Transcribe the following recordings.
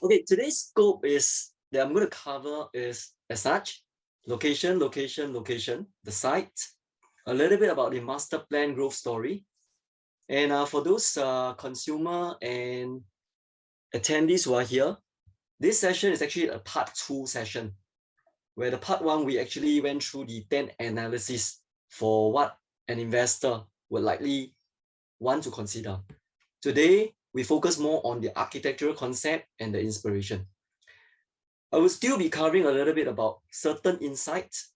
Okay, today's scope is that I'm going to cover is as such: location, location, location, the site, a little bit about the master plan growth story. And for those consumer and attendees who are here, this session is actually a part 2 session, where the part 1, we actually went through the 10 analysis for what an investor would likely want to consider. Today, we focus more on the architectural concept and the inspiration. I will still be covering a little bit about certain insights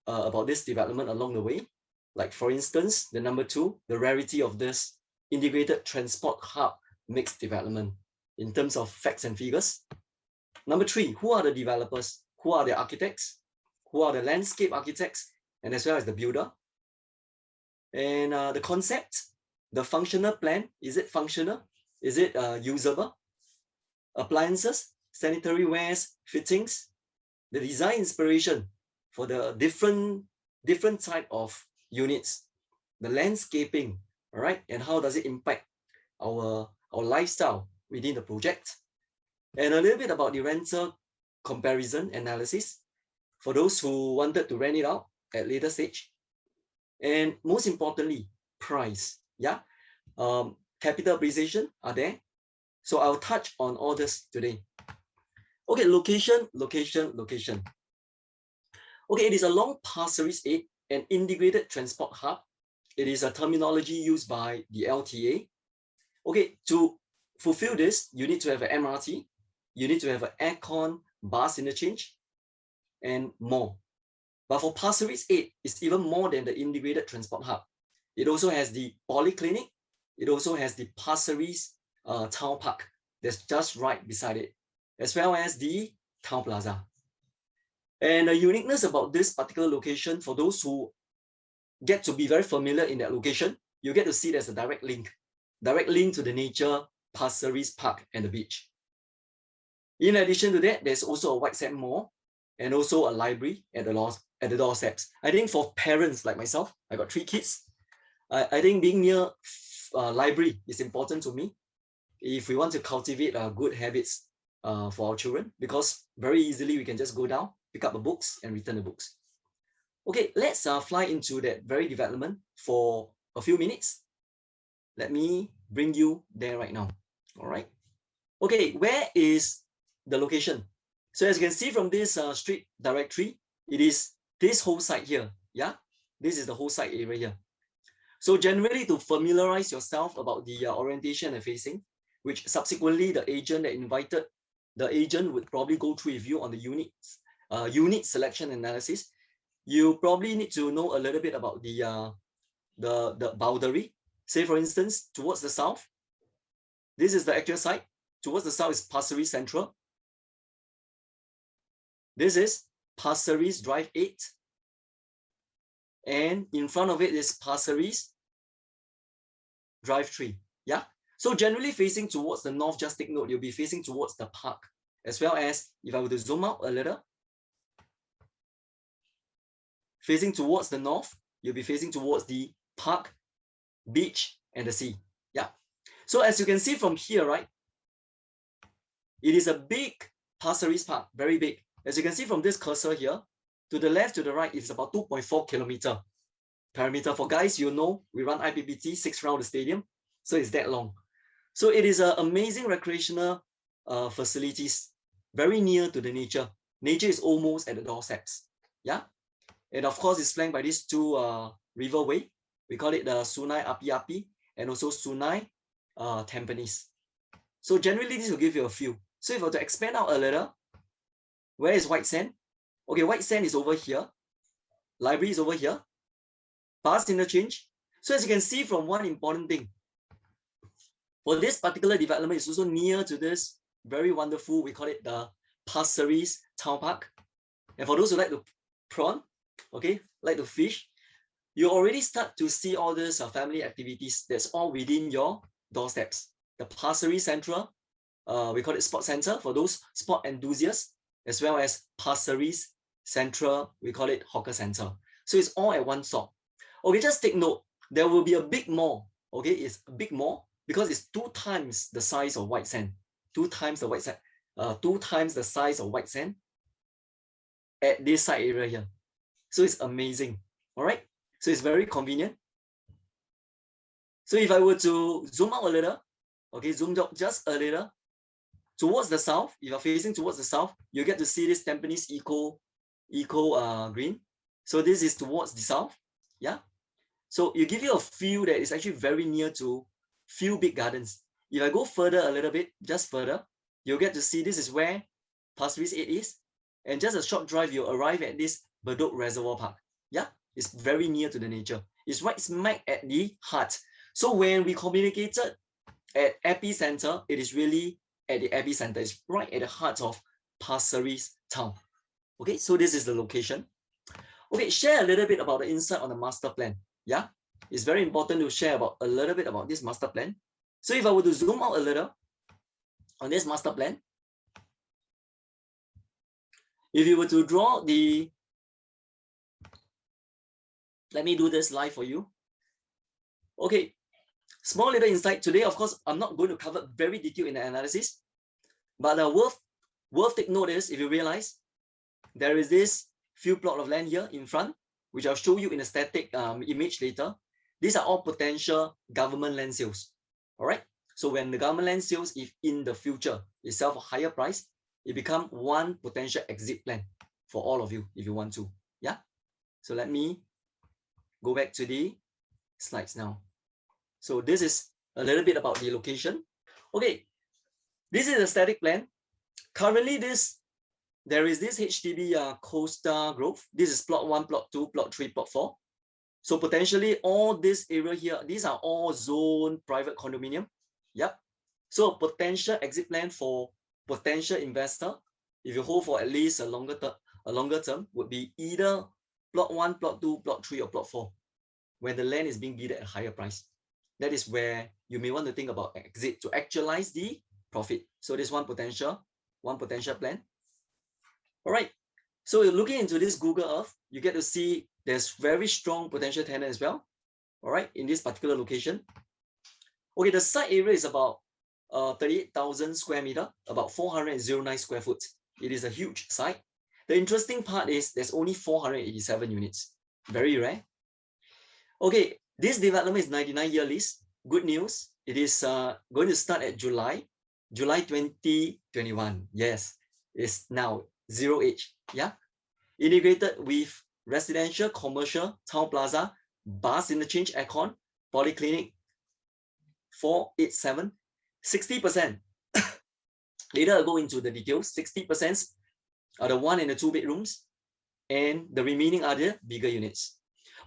about this development along the way. Like for instance, the number 2, the rarity of this integrated transport hub mixed development in terms of facts and figures. Number 3, who are the developers? Who are the architects? Who are the landscape architects? And as well as the builder. And the concept, the functional plan, is it functional? Is it usable? Appliances, sanitary wares, fittings, the design inspiration for the different type of units, the landscaping, all right, and how does it impact our lifestyle within the project, and a little bit about the rental comparison analysis for those who wanted to rent it out at later stage, and most importantly, price. Yeah, capital appreciation are there. So I'll touch on all this today. Okay, location, location, location. Okay, it is along Pasir 8, an integrated transport hub. It is a terminology used by the LTA. Okay, to fulfill this, you need to have an MRT, you need to have an aircon, bus interchange, and more. But for Pasir 8, it's even more than the integrated transport hub. It also has the polyclinic. It also has the Pasir town park that's just right beside it, as well as the town plaza. And the uniqueness about this particular location, for those who get to be very familiar in that location, you get to see there's a direct link to the nature, Pasir Park and the beach. In addition to that, there's also a white sand mall and also a library at the doorsteps. I think for parents like myself, I got 3 kids. I think being near library is important to me if we want to cultivate good habits for our children, because very easily we can just go down, pick up the books and return the books. Okay, let's fly into that very development for a few minutes. Let me bring you there right now. All right. Okay, where is the location? So as you can see from this street directory, it is this whole site here. Yeah, this is the whole site area here. So generally, to familiarize yourself about the orientation and facing, which subsequently the agent that invited, the agent would probably go through with you on the unit selection analysis. You probably need to know a little bit about the boundary. Say for instance, towards the south, this is the actual site. Towards the south is Pasir Central. This is Pasir Drive 8. And in front of it is Pasir Drive 3. Yeah. So generally facing towards the north, just take note, you'll be facing towards the park, as well as, if I were to zoom out a little, facing towards the north, you'll be facing towards the park, beach, and the sea. Yeah. So as you can see from here, right, it is a big Pasir Park, very big. As you can see from this cursor here, to the left, to the right, it's about 2.4 kilometer perimeter. For guys, you know, we run IPPT 6 round the stadium, so it's that long. So it is an amazing recreational facilities, very near to the nature. Nature is almost at the doorsteps. Yeah. And of course, it's flanked by these 2 riverway. We call it the Sungai Api-Api and also Sungai Tampines. So generally, this will give you a feel. So if I were to expand out a little, where is white sand? Okay, white sand is over here. Library is over here. Bus interchange. So as you can see from one important thing, for this particular development, it's also near to this very wonderful, we call it the Pasir Town Park. And for those who like to prawn, okay, like to fish, you already start to see all these family activities that's all within your doorsteps. The Pasir Central, we call it Sport Center for those sport enthusiasts, as well as Pasir Central, we call it Hawker Center. So it's all at one stop. Okay, just take note, there will be a big mall. Okay, it's a big mall because it's 2 times the size of white sand. 2 times the white sand. 2 times the size of white sand at this side area here. So it's amazing. All right. So it's very convenient. So if I were to zoom out a little, okay, zoom out just a little towards the south, if you're facing towards the south, you get to see this Tampines Eco Green. So this is towards the south. Yeah. So you give you a feel that it's actually very near to few big gardens. If I go further a little bit, just further, you'll get to see this is where Pasir 8 is. And just a short drive, you'll arrive at this Bedok Reservoir Park. Yeah, it's very near to the nature. It's right smack at the heart. So when we communicated at epicenter, it is really at the epicenter. It's right at the heart of Pasir Ris town. Okay, so this is the location. Okay, share a little bit about the insight on the master plan. Yeah, it's very important to share about a little bit about this master plan. So if I were to zoom out a little on this master plan, if you were to draw the, let me do this live for you. Okay, small little insight today. Of course, I'm not going to cover very detailed in the analysis, but worth take note is, if you realize, there is this few plot of land here in front, which I'll show you in a static image later. These are all potential government land sales. All right. So when the government land sales, if in the future it sells for higher price, it becomes one potential exit plan for all of you if you want to. Yeah. So let me go back to the slides now. So this is a little bit about the location. Okay. This is a static plan. Currently, there is this HDB Costa Grove. This is plot 1, plot 2, plot 3, plot 4. So potentially all this area here, these are all zone private condominium. Yep. So potential exit plan for potential investor, if you hold for at least a longer term, would be either plot 1, plot 2, plot 3, or plot 4, when the land is being bid at a higher price. That is where you may want to think about exit to actualize the profit. So this one potential plan. All right. So you're looking into this Google Earth, you get to see there's very strong potential tenant as well. All right, in this particular location. Okay, the site area is about 38,000 square meter, about 409 square foot. It is a huge site. The interesting part is there's only 487 units. Very rare. Okay, this development is 99-year lease. Good news. It is going to start at July 2021. Yes, it's now 0H. Yeah, integrated with residential, commercial, town plaza, bus interchange, aircon, polyclinic, 487, 60%. Later I'll go into the details. 60% are the 1 and the 2 bedrooms, and the remaining are the bigger units.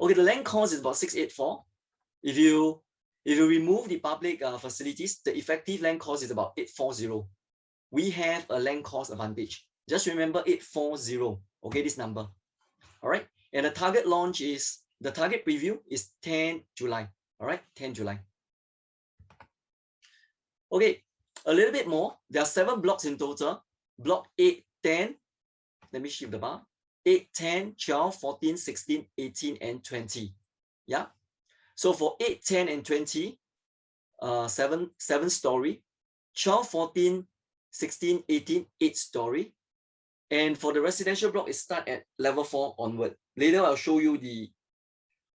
Okay, the land cost is about 684. If you remove the public facilities, the effective land cost is about 840. We have a land cost advantage. Just remember 840. Okay, this number. All right, and the target launch is, the target preview is 10 July. All right, 10 July. Okay, a little bit more. There are 7 blocks in total. Block 8, 10. Let me shift the bar. 8, 10, 12, 14, 16, 18, and 20. Yeah. So for 8, 10, and 20, 7 story. 12, 14, 16, 18, 8 story. And for the residential block, it starts at level 4 onward. Later, I'll show you the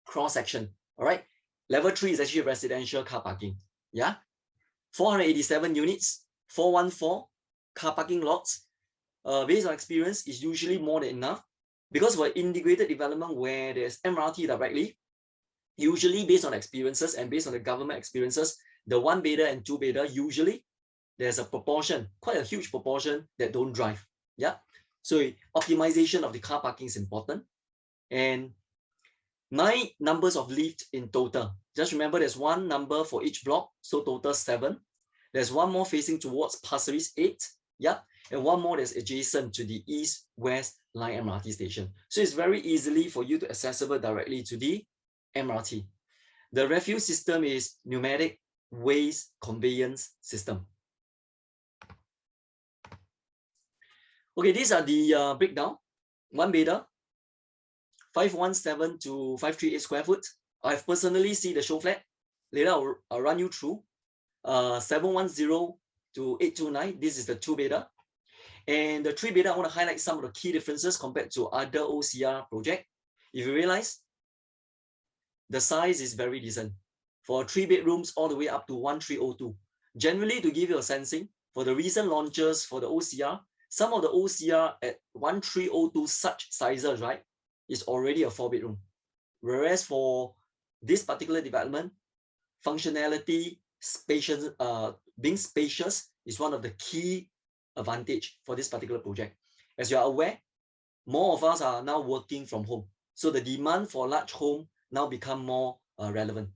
cross section. All right. Level 3 is actually residential car parking. Yeah. 487 units, 414 car parking lots. Based on experience, is usually more than enough, because for integrated development where there's MRT directly, usually based on experiences and based on the government experiences, the 1-bedder and 2-bedder, usually there's a proportion, quite a huge proportion, that don't drive. Yeah. So optimization of the car parking is important. And 9 numbers of lifts in total. Just remember there's 1 number for each block, so total 7. There's 1 more facing towards Pasir Ris 8. Yeah. And 1 more that's adjacent to the east-west line MRT station. So it's very easily for you to accessible directly to the MRT. The refuse system is pneumatic waste conveyance system. Okay, these are the breakdown. 1-bedder, 517 to 538 square foot. I've personally seen the show flat. Later I'll run you through. 710 to 829. This is the 2-bedder. And the 3 beta, I want to highlight some of the key differences compared to other OCR project. If you realize, the size is very decent. For 3 bedrooms all the way up to 1302. Generally, to give you a sensing, for the recent launches for the OCR, some of the OCR at 1302 such sizes, right, is already a 4 bedroom. Whereas for this particular development, functionality, spacious, being spacious is one of the key advantage for this particular project. As you are aware, more of us are now working from home. So the demand for large home now become more relevant.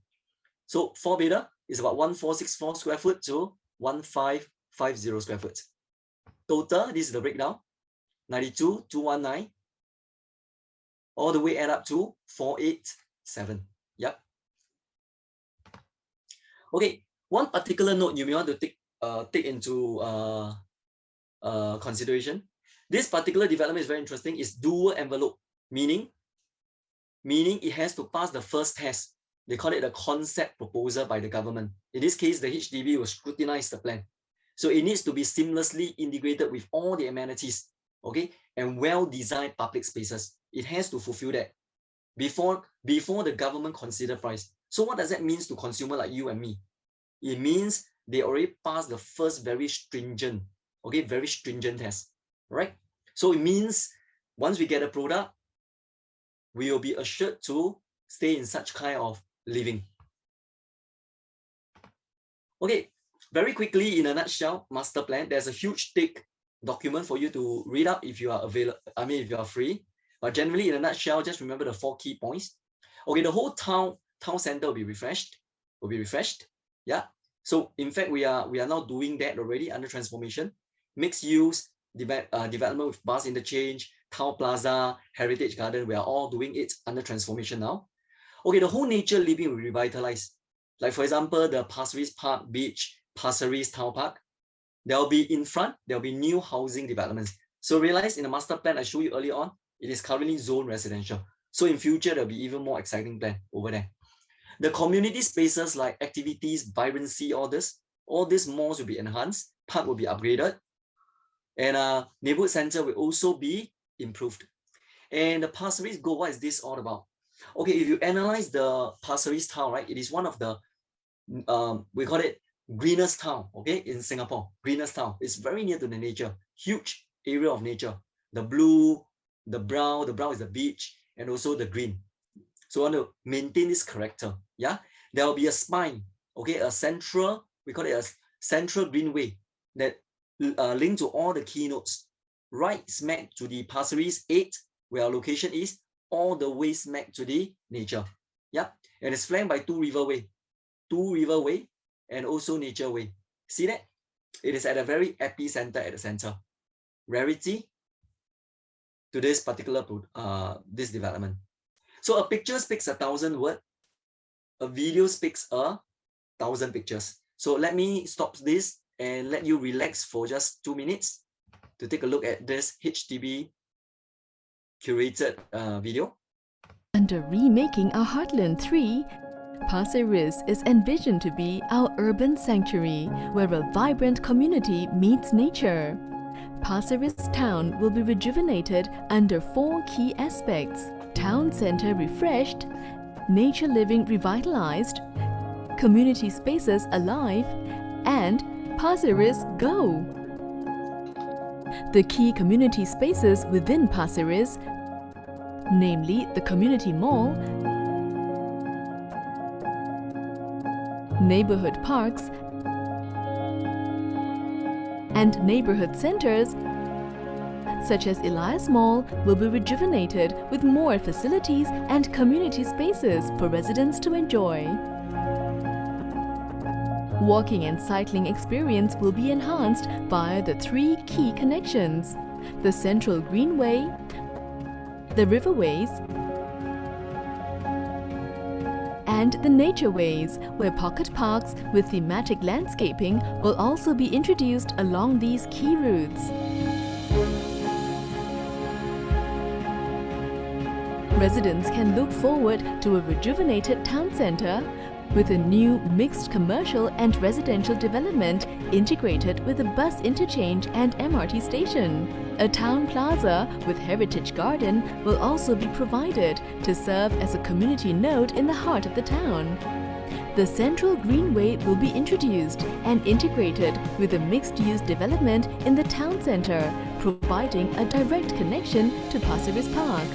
So 4 beta is about 1464 square foot to 1550 square foot. Total, this is the breakdown, 92,219, all the way add up to 487. Yep. Okay, one particular note you may want to take into consideration. This particular development is very interesting. It's dual envelope, meaning it has to pass the first test. They call it a concept proposal by the government. In this case, the HDB will scrutinize the plan. So it needs to be seamlessly integrated with all the amenities, okay, and well-designed public spaces. It has to fulfill that before the government consider price. So what does that mean to consumer like you and me? It means they already passed the first very stringent test, right? So it means once we get a product, we will be assured to stay in such kind of living. Okay, very quickly, in a nutshell, master plan. There's a huge thick document for you to read up if you are available. I mean, if you are free. But generally, in a nutshell, just remember the 4 key points. Okay, the whole town center will be refreshed. Yeah. So in fact, we are now doing that already under transformation. Mixed use development with bus interchange, town plaza, heritage garden. We are all doing it under transformation now. Okay, the whole nature living will revitalize. Like for example, the Pasir Park Beach, Pasir Town Park. There will be in front, there will be new housing developments. So realize in the master plan I showed you earlier on, it is currently zone residential. So in future, there'll be even more exciting plan over there. The community spaces like activities, vibrancy, all this malls will be enhanced, park will be upgraded, and neighborhood center will also be improved. And the Pasir Go, what is this all about? Okay, if you analyze the Pasir town, right, it is one of the, we call it greenest town, okay, in Singapore, greenest town. It's very near to the nature, huge area of nature. The blue, the brown is the beach, and also the green. So I want to maintain this character, yeah? There will be a spine, okay, a central, we call it a central greenway that link to all the keynotes, right smack to the Pasir Ris 8, where our location is, all the way smack to the nature. Yeah, and it's flanked by two river way and also nature way. See that? It is at a very epicenter at the center. Rarity to this particular this development. So a picture speaks 1,000 words. A video speaks 1,000 pictures. So let me stop this and let you relax for just 2 minutes to take a look at this HDB curated video. Under remaking our Heartland 3, Pasir Ris is envisioned to be our urban sanctuary where a vibrant community meets nature. Pasir Ris town will be rejuvenated under 4 key aspects: town center refreshed, nature living revitalized, community spaces alive, and Pasir Ris Go. The key community spaces within Pasir Ris, namely the community mall, neighborhood parks, and neighborhood centers such as Elias Mall, will be rejuvenated with more facilities and community spaces for residents to enjoy. Walking and cycling experience will be enhanced via the 3 key connections: the Central Greenway, the Riverways, and the Natureways, where pocket parks with thematic landscaping will also be introduced along these key routes. Residents can look forward to a rejuvenated town centre with a new mixed commercial and residential development integrated with a bus interchange and MRT station. A town plaza with heritage garden will also be provided to serve as a community node in the heart of the town. The Central Greenway will be introduced and integrated with a mixed-use development in the town centre, providing a direct connection to Pasir Ris Park.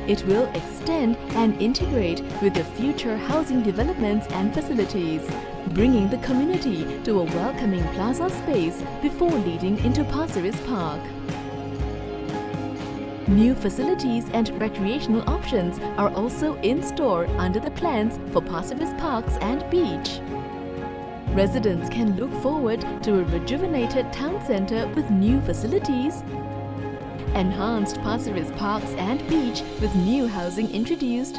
It will extend and integrate with the future housing developments and facilities, bringing the community to a welcoming plaza space before leading into Pasir Ris Park. New facilities and recreational options are also in store under the plans for Pasir Ris Parks and Beach. Residents can look forward to a rejuvenated town centre with new facilities, enhanced Pasir Ris Parks and Beach with new housing introduced,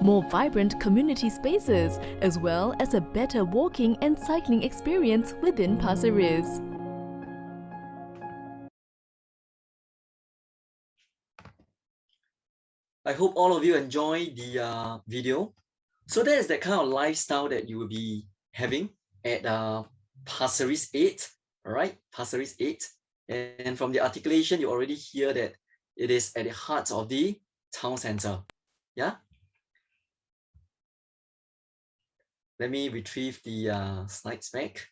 more vibrant community spaces, as well as a better walking and cycling experience within Pasir Ris. I hope all of you enjoy the video. So that is that kind of lifestyle that you will be having at Pasir Ris 8, all right? Pasir Ris 8. And from the articulation, you already hear that it is at the heart of the town center. Yeah? Let me retrieve the slides back.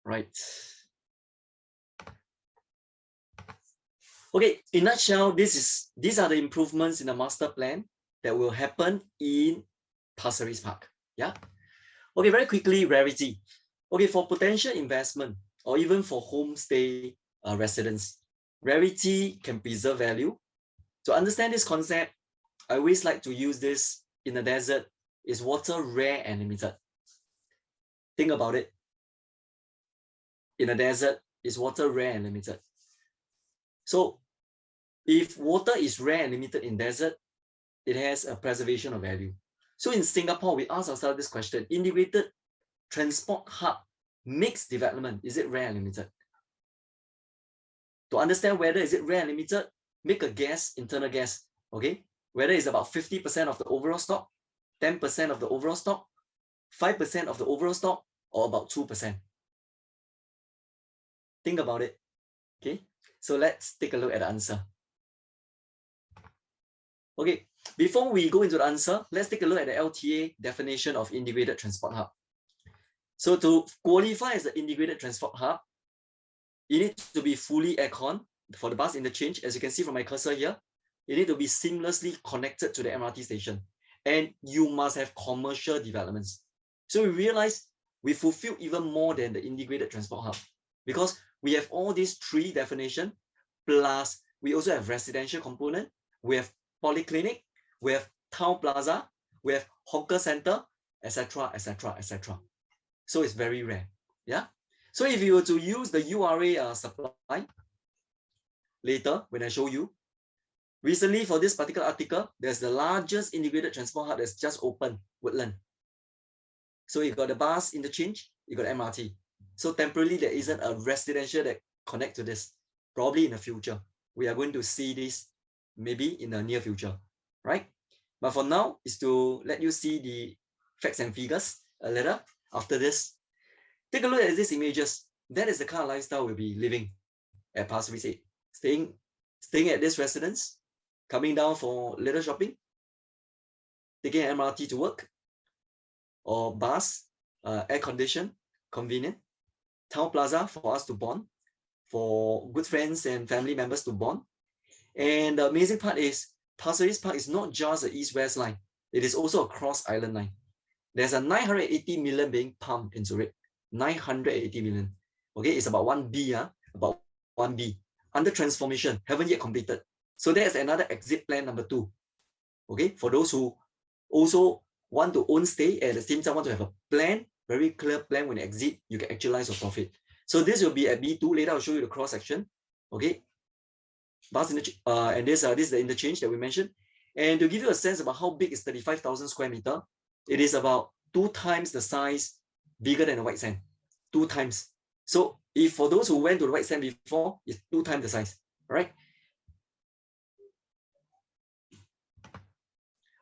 Right. Okay, in a nutshell, these are the improvements in the master plan that will happen in Pasir Ris Park. Yeah. Okay, very quickly, rarity. Okay, for potential investment or even for homestay residents, rarity can preserve value. To understand this concept, I always like to use this in the desert. Is water rare and limited? Think about it. In a desert, is water rare and limited? So if water is rare and limited in desert, it has a preservation of value. So in Singapore, we ask ourselves this question: integrated transport hub mixed development, is it rare and limited? To understand whether is it rare and limited, make a guess, internal guess, okay? Whether it's about 50% of the overall stock, 10% of the overall stock, 5% of the overall stock, or about 2%. Think about it, okay? So let's take a look at the answer. Okay, before we go into the answer, let's take a look at the LTA definition of integrated transport hub. So to qualify as the integrated transport hub, you need to be fully aircon for the bus interchange. As you can see from my cursor here, you need to be seamlessly connected to the MRT station. And you must have commercial developments. So we realize we fulfill even more than the integrated transport hub because we have all these three definitions, plus we also have residential component, we have polyclinic, we have town plaza, we have hawker center, etc., etc., etc. So it's very rare. Yeah. So if you were to use the URA supply later when I show you, recently for this particular article, there's the largest integrated transport hub that's just opened, Woodland. So you got the bus interchange, you got MRT. So temporarily there isn't a residential that connect to this. Probably in the future, we are going to see this maybe in the near future, right? But for now, is to let you see the facts and figures a little after this. Take a look at these images. That is the kind of lifestyle we'll be living at Pasir Ris 8. Staying at this residence, coming down for little shopping, taking an MRT to work, or bus, air conditioned, convenient, town plaza for us to bond, for good friends and family members to bond. And the amazing part is Pasir Ris Park is not just the east-west line. It is also a cross-island line. There's a 980 million being pumped into it. 980 million. Okay, it's about 1B, about 1B. Under transformation, haven't yet completed. So there's another exit plan number 2. Okay, for those who also want to own stay, at the same time want to have a plan, very clear plan when you exit, you can actualize your profit. So this will be at B2. Later I'll show you the cross section. Okay, bus and this is the interchange that we mentioned. And to give you a sense about how big is 35,000 square meter, it is about 2 times the size bigger than the white sand. 2 times. So if for those who went to the white sand before, it's 2 times the size, right?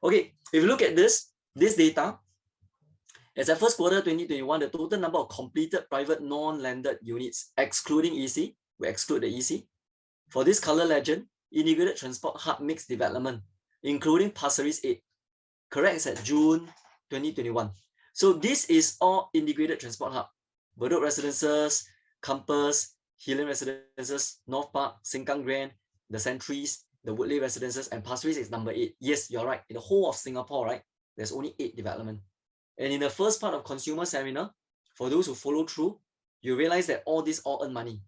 Okay, if you look at this, this data, as at first quarter 2021, the total number of completed private non-landed units, excluding EC, we exclude the EC. For this color legend, integrated transport hub mixed development, including Pasir Ris 8, correct, is at June 2021. So this is all integrated transport hub. Bedok Residences, Campus, Helium Residences, North Park, Sengkang Grand, the Centuries, the Woodley Residences, and Pasir Ris is number 8. Yes, you're right. In the whole of Singapore, right, there's only 8 development. And in the first part of consumer seminar, for those who follow through, you realize that all these all earn money.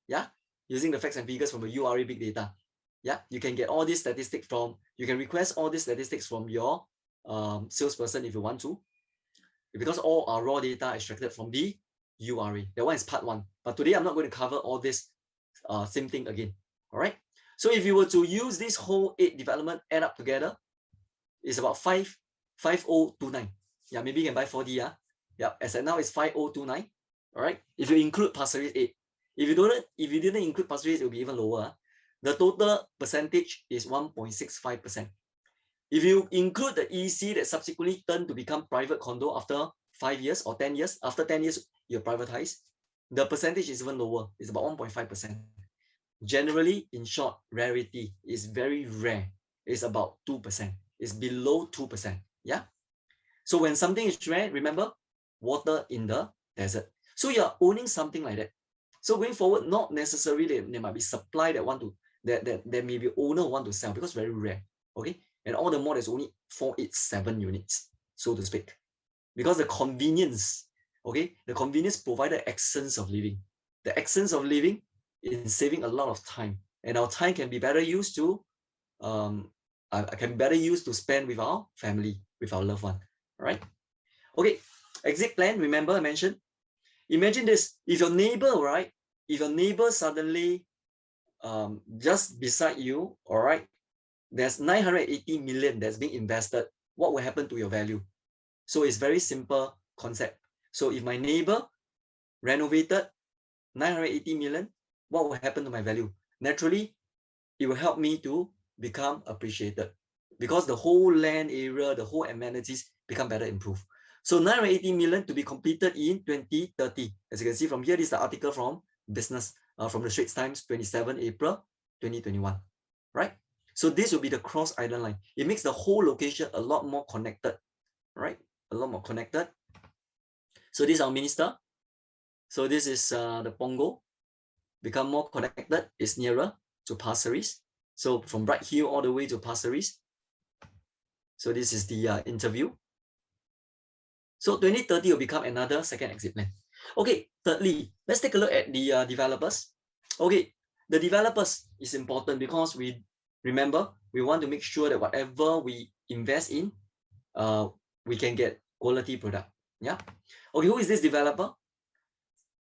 Yeah, using the facts and figures from the URA big data. Yeah, you can get all these statistics from, you can request all these statistics from your salesperson if you want to, because all our raw data extracted from the URA. That one is part 1. But today I'm not going to cover all this same thing again. All right. So if you were to use this whole 8 development add up together, it's about 5029. Yeah, maybe you can buy 4D. Yeah, as of now it's 5029. All right. If you include Pasir Ris 8, if you didn't include Pasir Ris, it will be even lower. The total percentage is 1.65%. If you include the EC that subsequently turned to become private condo after 5 years or 10 years, after 10 years you privatize, the percentage is even lower. It's about 1.5%. Generally, in short, rarity is very rare. It's about 2%. It's below 2%. Yeah. So when something is rare, remember, water in the desert. So you're owning something like that. So going forward, not necessarily there might be supply that want to, that there may be owner want to sell because very rare. Okay. And all the more there's only 487 units, so to speak. Because the convenience, okay, the convenience provided essence of living. The essence of living is saving a lot of time. And our time can be better used to, spend with our family, with our loved one. All right. Okay. Exit plan, remember I mentioned. Imagine this, if your neighbor, right? If your neighbor suddenly just beside you, all right, there's 980 million that's being invested, what will happen to your value? So it's very simple concept. So if my neighbor renovated 980 million, what will happen to my value? Naturally, it will help me to become appreciated because the whole land area, the whole amenities become better improved. So 980 million to be completed in 2030. As you can see from here, this is the article from Business, from the Straits Times, 27 April 2021, right? So this will be the cross island line. It makes the whole location a lot more connected, right? A lot more connected. So this is our minister. So this is the Pongo. Become more connected. It's nearer to Pasir Ris. So from Bright Hill all the way to Pasir Ris. So this is the interview. So 2030 will become another second exit plan. Okay, thirdly, let's take a look at the developers. Okay, the developers is important because we want to make sure that whatever we invest in, we can get quality product. Yeah. Okay, who is this developer?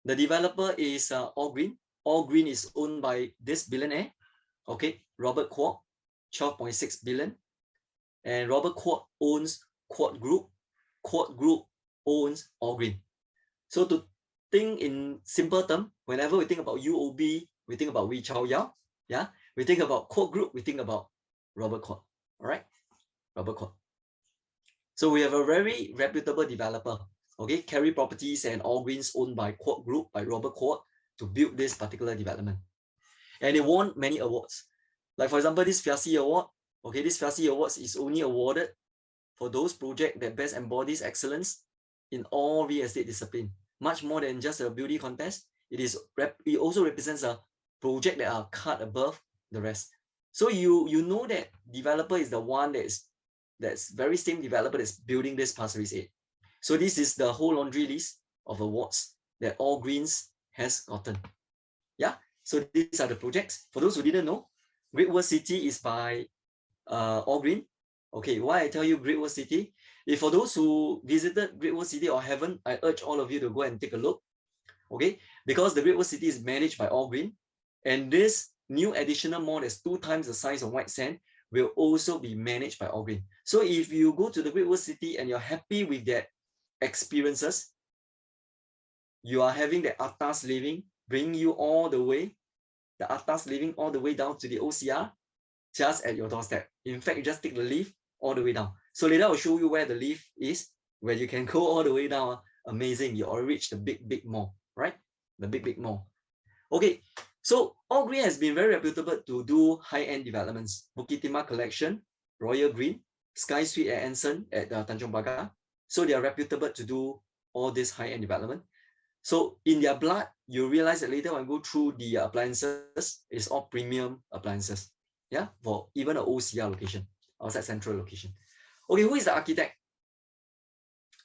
The developer is All Green. All Green is owned by this billionaire. Okay, Robert Kwok, 12.6 billion. And Robert Kwok owns Kwok Group. Kwok Group owns All Green. So to think in simple term, whenever we think about UOB, we think about Wee Chow Yao. Yeah, we think about Kwok Group, we think about Robert Kwok. All right, Robert Kwok. So we have a very reputable developer. Okay, Carry Properties and All Greens owned by Kwok Group, by Robert Kwok, to build this particular development. And it won many awards. Like for example, this FIASI Award. Okay, this FIASI Awards is only awarded for those projects that best embodies excellence in all real estate discipline. Much more than just a beauty contest. It also represents a project that are cut above the rest. So you know that developer is the one that's very same developer that's building this Pasir Ris 8. So this is the whole laundry list of awards that All Greens has gotten. Yeah. So these are the projects. For those who didn't know, Great World City is by All Green. Okay, why I tell you Great World City? If for those who visited Great World City or haven't, I urge all of you to go and take a look. Okay, because the Great World City is managed by All Green, and this new additional mall that's 2 times the size of White Sand will also be managed by All Green. So if you go to the Great World City and you're happy with that experiences, you are having the atas living, bring you all the way, the atas living all the way down to the OCR, just at your doorstep. In fact, you just take the lift all the way down. So later I'll show you where the lift is, where you can go all the way down. Amazing, you already reached the big mall, right? The big mall. Okay, so All Green has been very reputable to do high-end developments. Bukit Timah Collection, Royal Green, Sky Suite at Anson at Tanjong Pagar. So they are reputable to do all this high-end development. So in their blood, you realize that later when you go through the appliances, it's all premium appliances. Yeah, for even an OCR location, outside central location. Okay, who is the architect?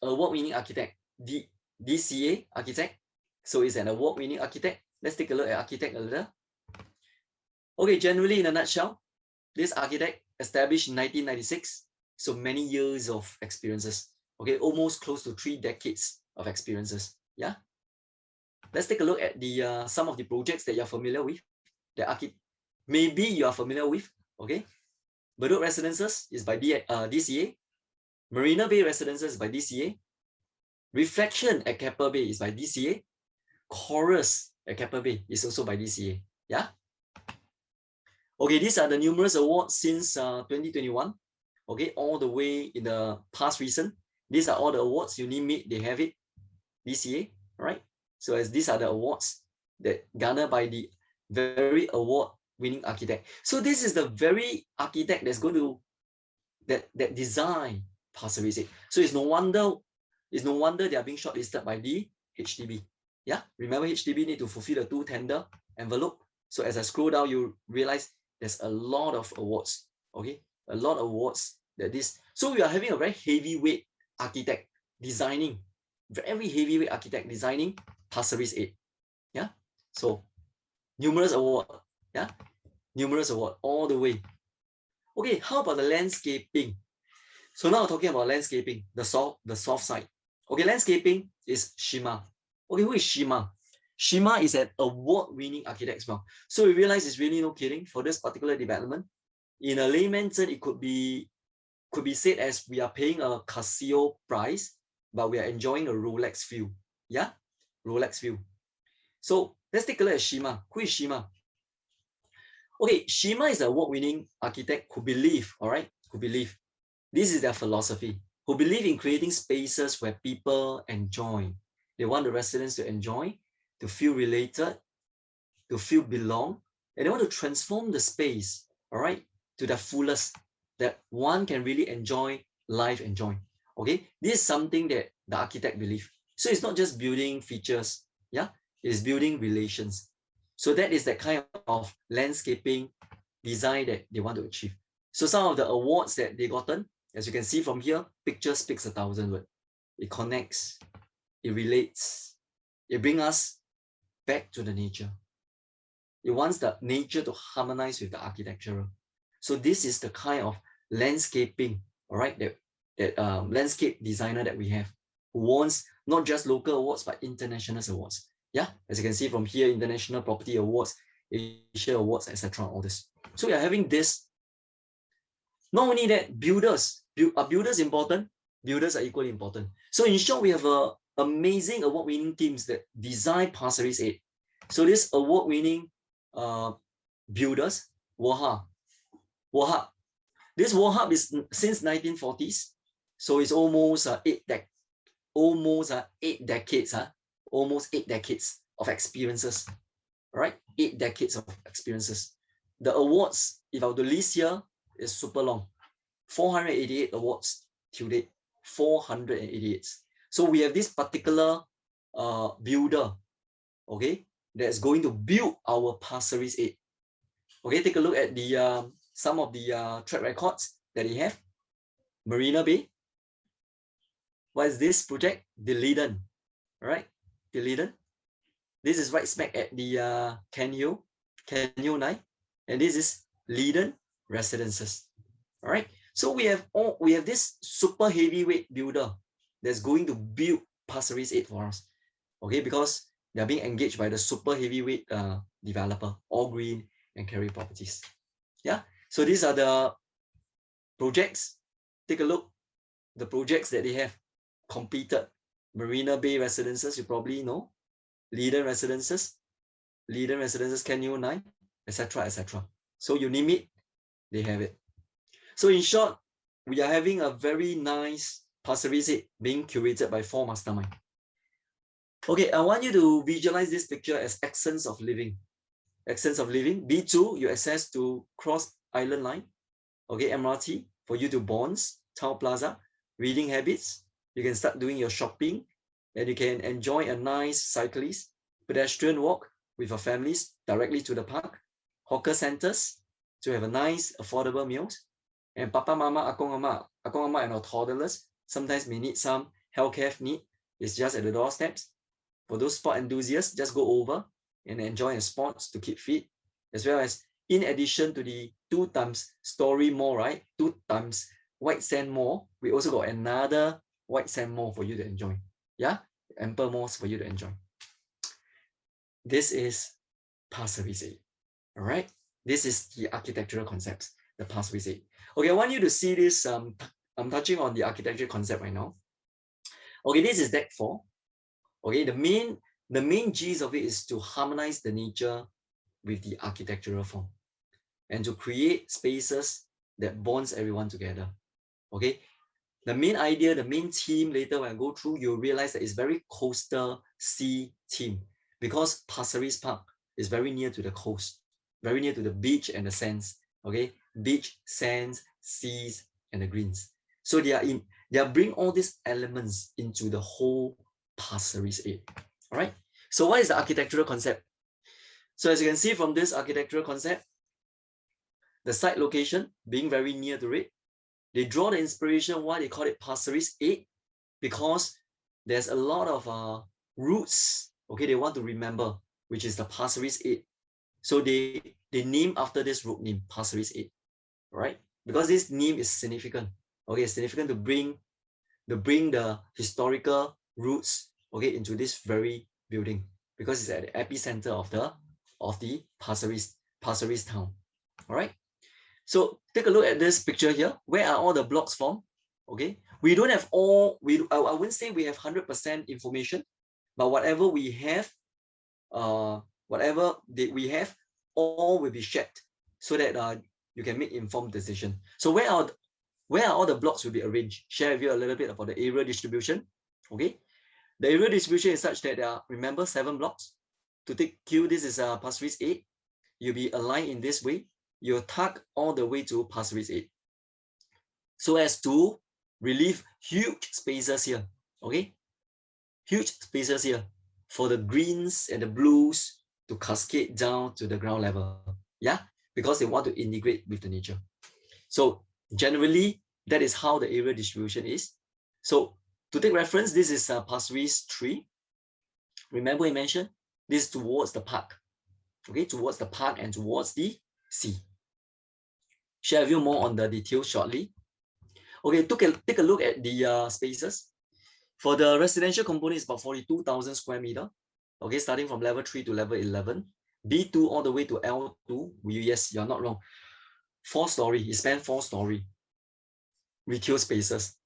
Award-winning architect, DCA architect. So it's an award-winning architect. Let's take a look at architect a little. Okay, generally in a nutshell, this architect established in 1996. So many years of experiences. Okay, almost close to 3 decades of experiences. Yeah. Let's take a look at the some of the projects that you're familiar with. Maybe you are familiar with. Okay, Bedok Residences is by DCA. Marina Bay Residences by DCA. Reflection at Keppel Bay is by DCA. Chorus at Keppel Bay is also by DCA. Yeah. Okay, these are the numerous awards since 2021. Okay, all the way in the past recent. These are all the awards. You name it, they have it. DCA, right? So as these are the awards that garnered by the very award-winning architect. So this is the very architect that's going to that design Pasir Ris. So it's no wonder they are being shortlisted by the HDB. Yeah, remember HDB need to fulfill the 2 tender envelope. So as I scroll down, you realize there's a lot of awards. Okay, a lot of awards that this. So we are having a very heavyweight architect designing, very heavyweight architect designing Pasir Ris 8. Yeah, so numerous award. Yeah, numerous award all the way. Okay, how about the landscaping? So now we're talking about landscaping, the soft side. Okay, landscaping is Shima. Okay, who is Shima? Shima is an award-winning architect as well. So we realize it's really no kidding for this particular development. In a layman's term, it could be said as we are paying a Casio price, but we are enjoying a Rolex view. Yeah, Rolex view. So let's take a look at Shima. Who is Shima? Okay, Shima is an award-winning architect who believe, all right, who believe. This is their philosophy, who believe in creating spaces where people enjoy. They want the residents to enjoy, to feel related, to feel belong, and they want to transform the space, all right, to the fullest, that one can really enjoy life, enjoy. Okay, this is something that the architect believes. So it's not just building features, yeah, it's building relations. So that is that kind of landscaping design that they want to achieve. So some of the awards that they gotten, as you can see from here, picture speaks 1,000 words. It connects, it relates, it brings us back to the nature. It wants the nature to harmonize with the architectural. So this is the kind of landscaping, all right, that landscape designer that we have, who wants not just local awards, but international awards. Yeah, as you can see from here, International Property Awards, Asia Awards, etc. All this. So we are having this. Not only that, builders. Are builders important? Builders are equally important. So in short, we have amazing award-winning teams that design Pasir Ris 8. So this award-winning builders, Wahab. This Wahab is since 1940s. So it's almost 8 decades, almost 8 decades of experiences, right? 8 decades of experiences. The awards, if I were to list here, is super long. 488 awards till date. 488. So we have this particular builder, okay, that's going to build our Pasir Ris 8. Okay, take a look at the some of the track records that he have. Marina Bay. What is this project? The Leiden. All right, the Leiden. This is right smack at the Canyon 9, and this is Leiden Residences. All right. So we have this super heavyweight builder that's going to build Pasir Ris 8 for us. Okay, because they're being engaged by the super heavyweight developer, All Green and Carry Properties. Yeah. So these are the projects. Take a look. The projects that they have completed. Marina Bay Residences, you probably know. Leiden Residences, Canyon 9, etc., etc. So you name it, they have it. So in short, we are having a very nice Pasir Ris being curated by 4 mastermind. Okay, I want you to visualize this picture as essence of living. Essence of living. B2, you access to Cross Island Line. Okay, MRT for you to bonds, Town Plaza, reading habits. You can start doing your shopping and you can enjoy a nice cyclist, pedestrian walk with your families directly to the park, hawker centers to have a nice affordable meals. And Papa, Mama, Akong Ama and our toddlers sometimes may need some healthcare need. It's just at the doorsteps. For those sport enthusiasts, just go over and enjoy the sports to keep fit, as well as in addition to the 2 times story mall, right? 2 times white sand mall, we also got another white sand mall for you to enjoy. Yeah, ample malls for you to enjoy. This is Pasir Ris. All right, this is the architectural concepts, the Pasir Ris. Okay, I want you to see this. I'm touching on the architecture concept right now. Okay, this is deck 4. Okay, the main gist of it is to harmonize the nature with the architectural form and to create spaces that bonds everyone together. Okay, the main idea, the main theme later when I go through, you'll realize that it's very coastal sea theme because Pasir Ris Park is very near to the coast, very near to the beach and the sands. Okay, beach, sands, seas, and the greens. So they are bring all these elements into the whole Pasir Ris. All right. So what is the architectural concept? So as you can see from this architectural concept, the site location being very near to it, they draw the inspiration why they call it Pasir Ris 8 because there's a lot of roots. Okay, they want to remember, which is the Pasir Ris 8. So they name after this root name, Pasir Ris 8, right? Because this name is significant. Okay, it's significant to bring the historical roots, okay, into this very building because it's at the epicenter of the Pasir Ris town. All right. So take a look at this picture here. Where are all the blocks from? Okay, we don't have all. I wouldn't say we have 100% information, but whatever we have, we have, all will be shared so that you can make informed decision. So where are all the blocks will be arranged? Share with you a little bit about the area distribution. Okay, the area distribution is such that there are, remember, 7 blocks. To take Q, this is Pasir Ris 8. You'll be aligned in this way. You'll tuck all the way to Pasir Ris 8. So as to relieve huge spaces here. Okay, huge spaces here for the greens and the blues to cascade down to the ground level. Yeah, because they want to integrate with the nature. So generally, that is how the area distribution is. So to take reference, this is Pasir Ris 3. Remember we mentioned this is towards the park. Okay, towards the park and towards the sea. Share with you more on the details shortly. Okay, take a look at the spaces. For the residential component, it's about 42,000 square meter. Okay, starting from level 3 to level 11. B2 all the way to L2. Yes, you're not wrong. 4-story, it spans 4-story. Retail spaces,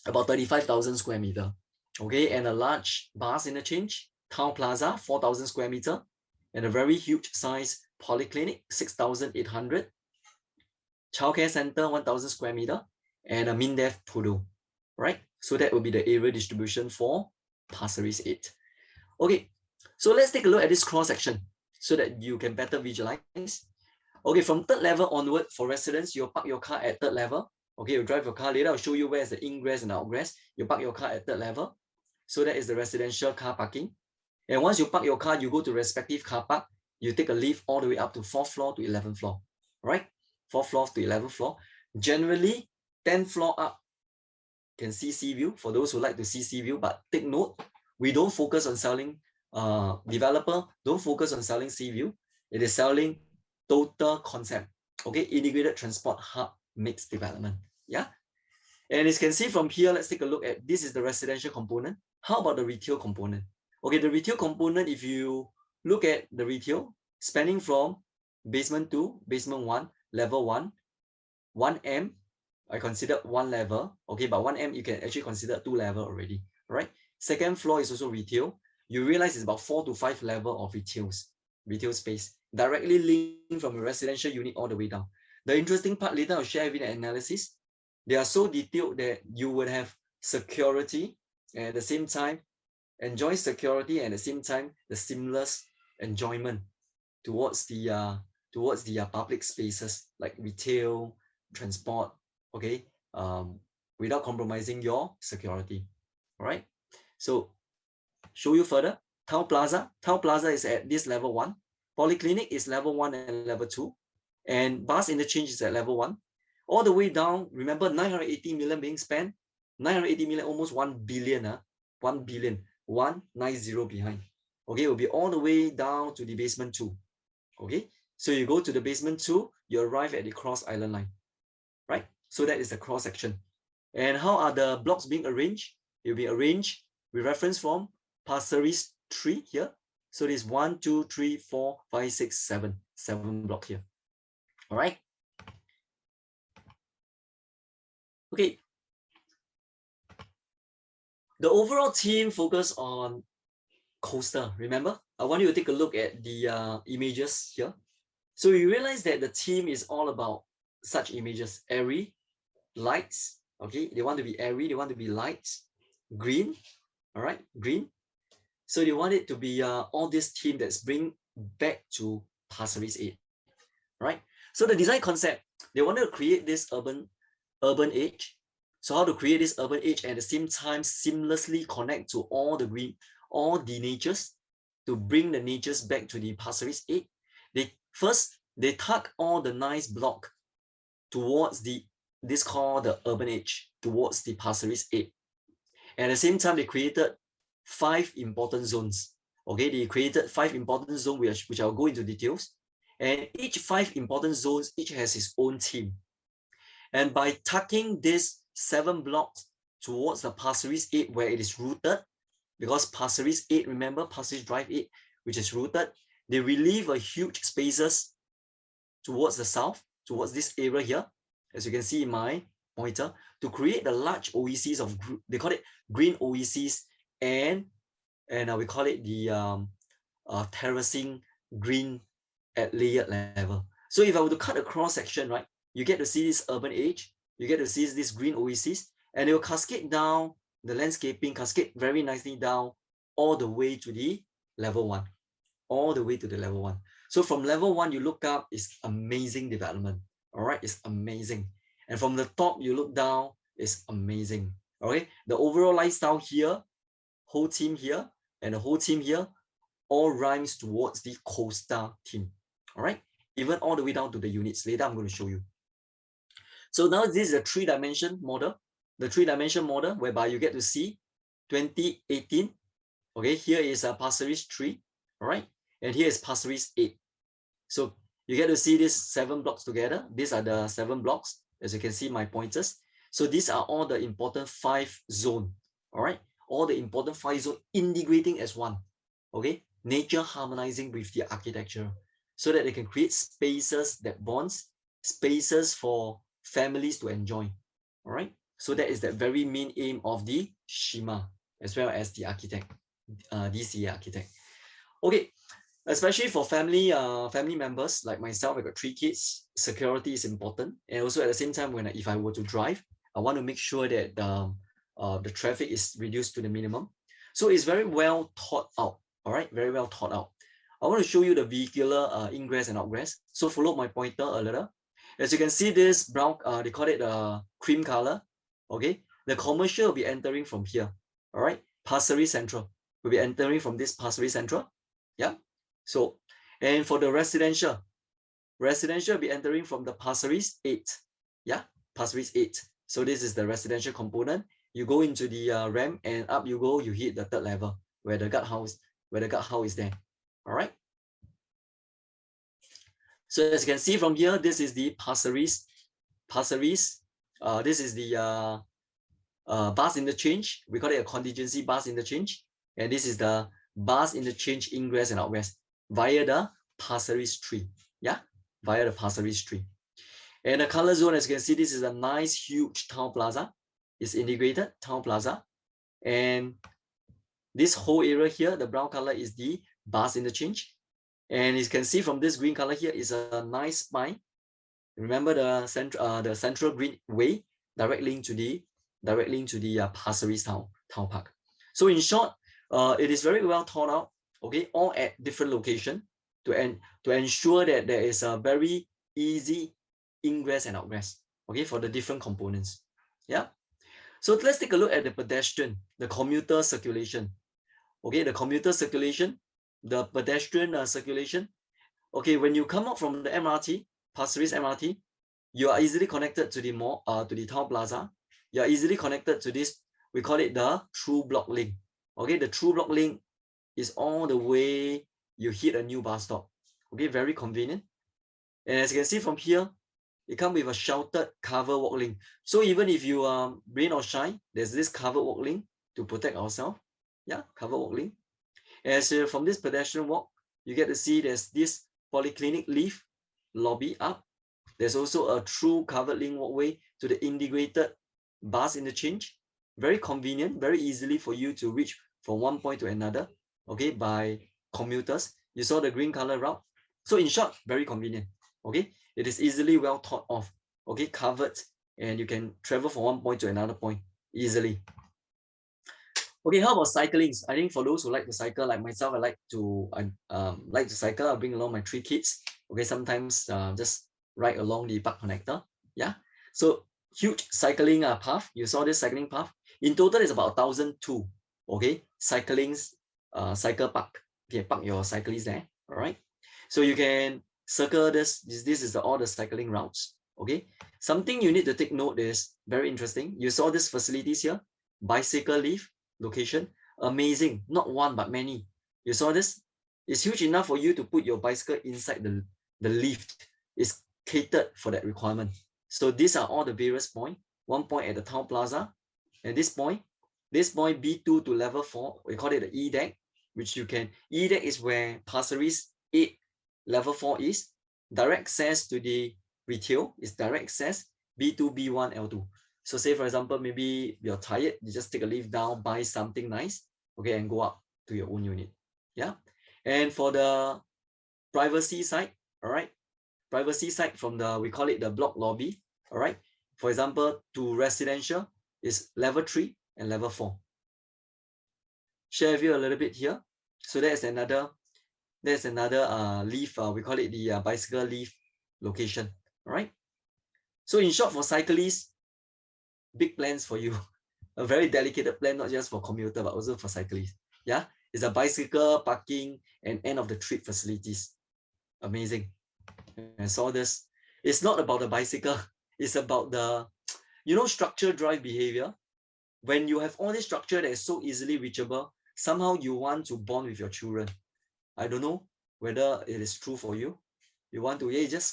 about 35,000 square meter. Okay, and a large bus interchange, town plaza, 4,000 square meter, and a very huge size polyclinic, 6,800. Childcare center, 1,000 square meter, and a MINDEF Pudu, right? So that will be the area distribution for Pasir Ris 8. Okay, so let's take a look at this cross section so that you can better visualize. Okay, from 3rd level onward, for residents, you'll park your car at 3rd level. Okay, you drive your car. Later, I'll show you where's the ingress and outgress. You park your car at 3rd level. So that is the residential car parking. And once you park your car, you go to respective car park. You take a lift all the way up to 4th floor to 11th floor, right? 4th floor to 11th floor. Generally, 10th floor up can see sea view for those who like to see sea view. But take note, we don't focus on selling, developer don't focus on selling sea view. It is selling total concept. Okay, integrated transport hub mixed development. Yeah. And as you can see from here, let's take a look at this is the residential component. How about the retail component? Okay, the retail component, if you look at the retail, spanning from basement 2, basement 1, level 1, 1M, I consider 1 level. Okay, but 1M you can actually consider 2 level already. Right? 2nd floor is also retail. You realize it's about 4 to 5 level of retail space, directly linked from a residential unit all the way down. The interesting part later I'll share with you the analysis. They are so detailed that you would have security and at the same time enjoy security and at the same time the seamless enjoyment towards the public spaces like retail, transport, okay, without compromising your security. All right. So show you further. Town Plaza is at this level 1. Polyclinic is level 1 and level 2. And bus interchange is at level 1. All the way down, remember 980 million being spent? 980 million, almost 1 billion. 1 billion, 190 behind. Okay, it will be all the way down to the basement 2. Okay, so you go to the basement 2, you arrive at the cross island line, right? So that is the cross section. And how are the blocks being arranged? It will be arranged with reference from Pasir Ris 3 here. So this 1, 2, 3, 4, 5, 6, 7. 7 block here. All right. Okay. The overall theme focus on coastal. Remember, I want you to take a look at the images here. So you realize that the theme is all about such images: airy, lights. Okay, they want to be airy, they want to be light, green. All right, green. So they want it to be all this theme that's bring back to Pasir Ris 8. Right. So the design concept, they wanted to create this urban edge. So how to create this urban edge and at the same time seamlessly connect to all the green, all the natures, to bring the natures back to the Pasir Ris 8. They tuck all the nice block towards this called the urban edge, towards the Pasir Ris 8. And at the same time, they created 5 important zones. Okay, they created 5 important zones, which I'll go into details. And each 5 important zones, each has its own theme. And by tucking these 7 blocks towards the Pasir Ris 8 where it is rooted, because Pasir Ris 8, remember Pasir Ris Drive 8, which is rooted, they relieve a huge spaces towards the south, towards this area here, as you can see in my pointer, to create a large oases of, they call it green oases, and we call it the terracing green at layered level. So if I were to cut a cross section, right, you get to see this urban edge, you get to see this green oasis, and it will cascade down, the landscaping cascade very nicely down all the way to the level 1, all the way to the level 1. So from level 1, you look up, it's amazing development. All right, it's amazing. And from the top, you look down, it's amazing. Okay, the overall lifestyle here, whole team here, and the whole team here, all rhymes towards the coastal theme. All right, even all the way down to the units. Later, I'm going to show you. So now this is a 3-dimension model, the 3-dimension model whereby you get to see 2018. Okay, here is a Pasir Ris 3, all right, and here is Pasir Ris 8. So you get to see these 7 blocks together. These are the 7 blocks, as you can see my pointers. So these are all the important 5 zones, all right, all the important 5 zones integrating as one. Okay, nature harmonizing with the architecture, so that they can create spaces that bonds, spaces for families to enjoy. All right, so that is the very main aim of the Shima, as well as the architect, DCA architect. Okay, especially for family members like myself, I got 3 kids. Security is important, and also at the same time, if I were to drive, I want to make sure that the traffic is reduced to the minimum. So it's very well thought out. All right, very well thought out. I want to show you the vehicular ingress and outgress. So follow my pointer a little. As you can see, this brown, they call it cream color. Okay, the commercial will be entering from here. All right, Pasir Ris Central will be entering from this Pasir Ris Central. Yeah. So, and for the residential will be entering from the Pasir Ris 8. Yeah, Pasir Ris 8. So this is the residential component. You go into the ramp and up you go. You hit the 3rd level where the guardhouse is there. All right. So as you can see from here, this is the Pasir Ris. This is the bus interchange. We call it a contingency bus interchange. And this is the bus interchange ingress and outgress via the Pasir Ris 3. Yeah, via the Pasir Ris 3. And the color zone, as you can see, this is a nice, huge town plaza. It's integrated town plaza. And this whole area here, the brown color is the bus interchange. And you can see from this green color here is a nice spine. Remember the central green way direct link to the Pasir Ris town park. So in short, it is very well thought out. Okay, all at different location to ensure that there is a very easy ingress and outgress. Okay, for the different components. Yeah. So let's take a look at the pedestrian, the commuter circulation. Okay, the commuter circulation, the pedestrian circulation. Okay, when you come out from the MRT, Pasir Ris MRT, you are easily connected to the mall, to the town plaza. You are easily connected to this. We call it the through block link. Okay, the through block link is all the way you hit a new bus stop. Okay, very convenient. And as you can see from here, it comes with a sheltered cover walk link. So even if you rain or shine, there's this cover walk link to protect ourselves. Yeah, cover walk link. As from this pedestrian walk, you get to see there's this polyclinic lift lobby up. There's also a true covered link walkway to the integrated bus interchange. Very convenient, very easily for you to reach from one point to another, okay, by commuters. You saw the green color route. So in short, very convenient, okay. It is easily well thought of, okay, covered, and you can travel from one point to another point easily. Okay, how about cycling? I think for those who like to cycle, like myself, I like to cycle. I bring along my 3 kids. Okay, sometimes just ride along the park connector. Yeah, so huge cycling path. You saw this cycling path. In total, it's about 1,002. Okay, cycle park. Okay, park your cyclists there. All right. So you can circle this. This is all the cycling routes. Okay. Something you need to take note is very interesting. You saw these facilities here. Bicycle lift location. Amazing. Not one, but many. You saw this? It's huge enough for you to put your bicycle inside the lift. It's catered for that requirement. So these are all the various points. One point at the town plaza. And this point B2 to level 4, we call it the E deck, which you can, E deck is where Pasir Ris 8 level 4 is. Direct access to the retail is direct access, B2, B1, L2. So say for example, maybe you're tired, you just take a lift down, buy something nice, okay, and go up to your own unit. Yeah. And for the privacy side, all right, privacy side from the, we call it the block lobby, all right. For example, to residential is level 3 and level 4. Share with you a little bit here. So there's another leaf, we call it the bicycle leaf location, all right. So in short, for cyclists, big plans for you. A very dedicated plan, not just for commuter, but also for cyclists. Yeah, it's a bicycle, parking, and end of the trip facilities. Amazing. I saw this. It's not about the bicycle. It's about the, structured drive behavior. When you have all this structure that is so easily reachable, somehow you want to bond with your children. I don't know whether it is true for you. You want to,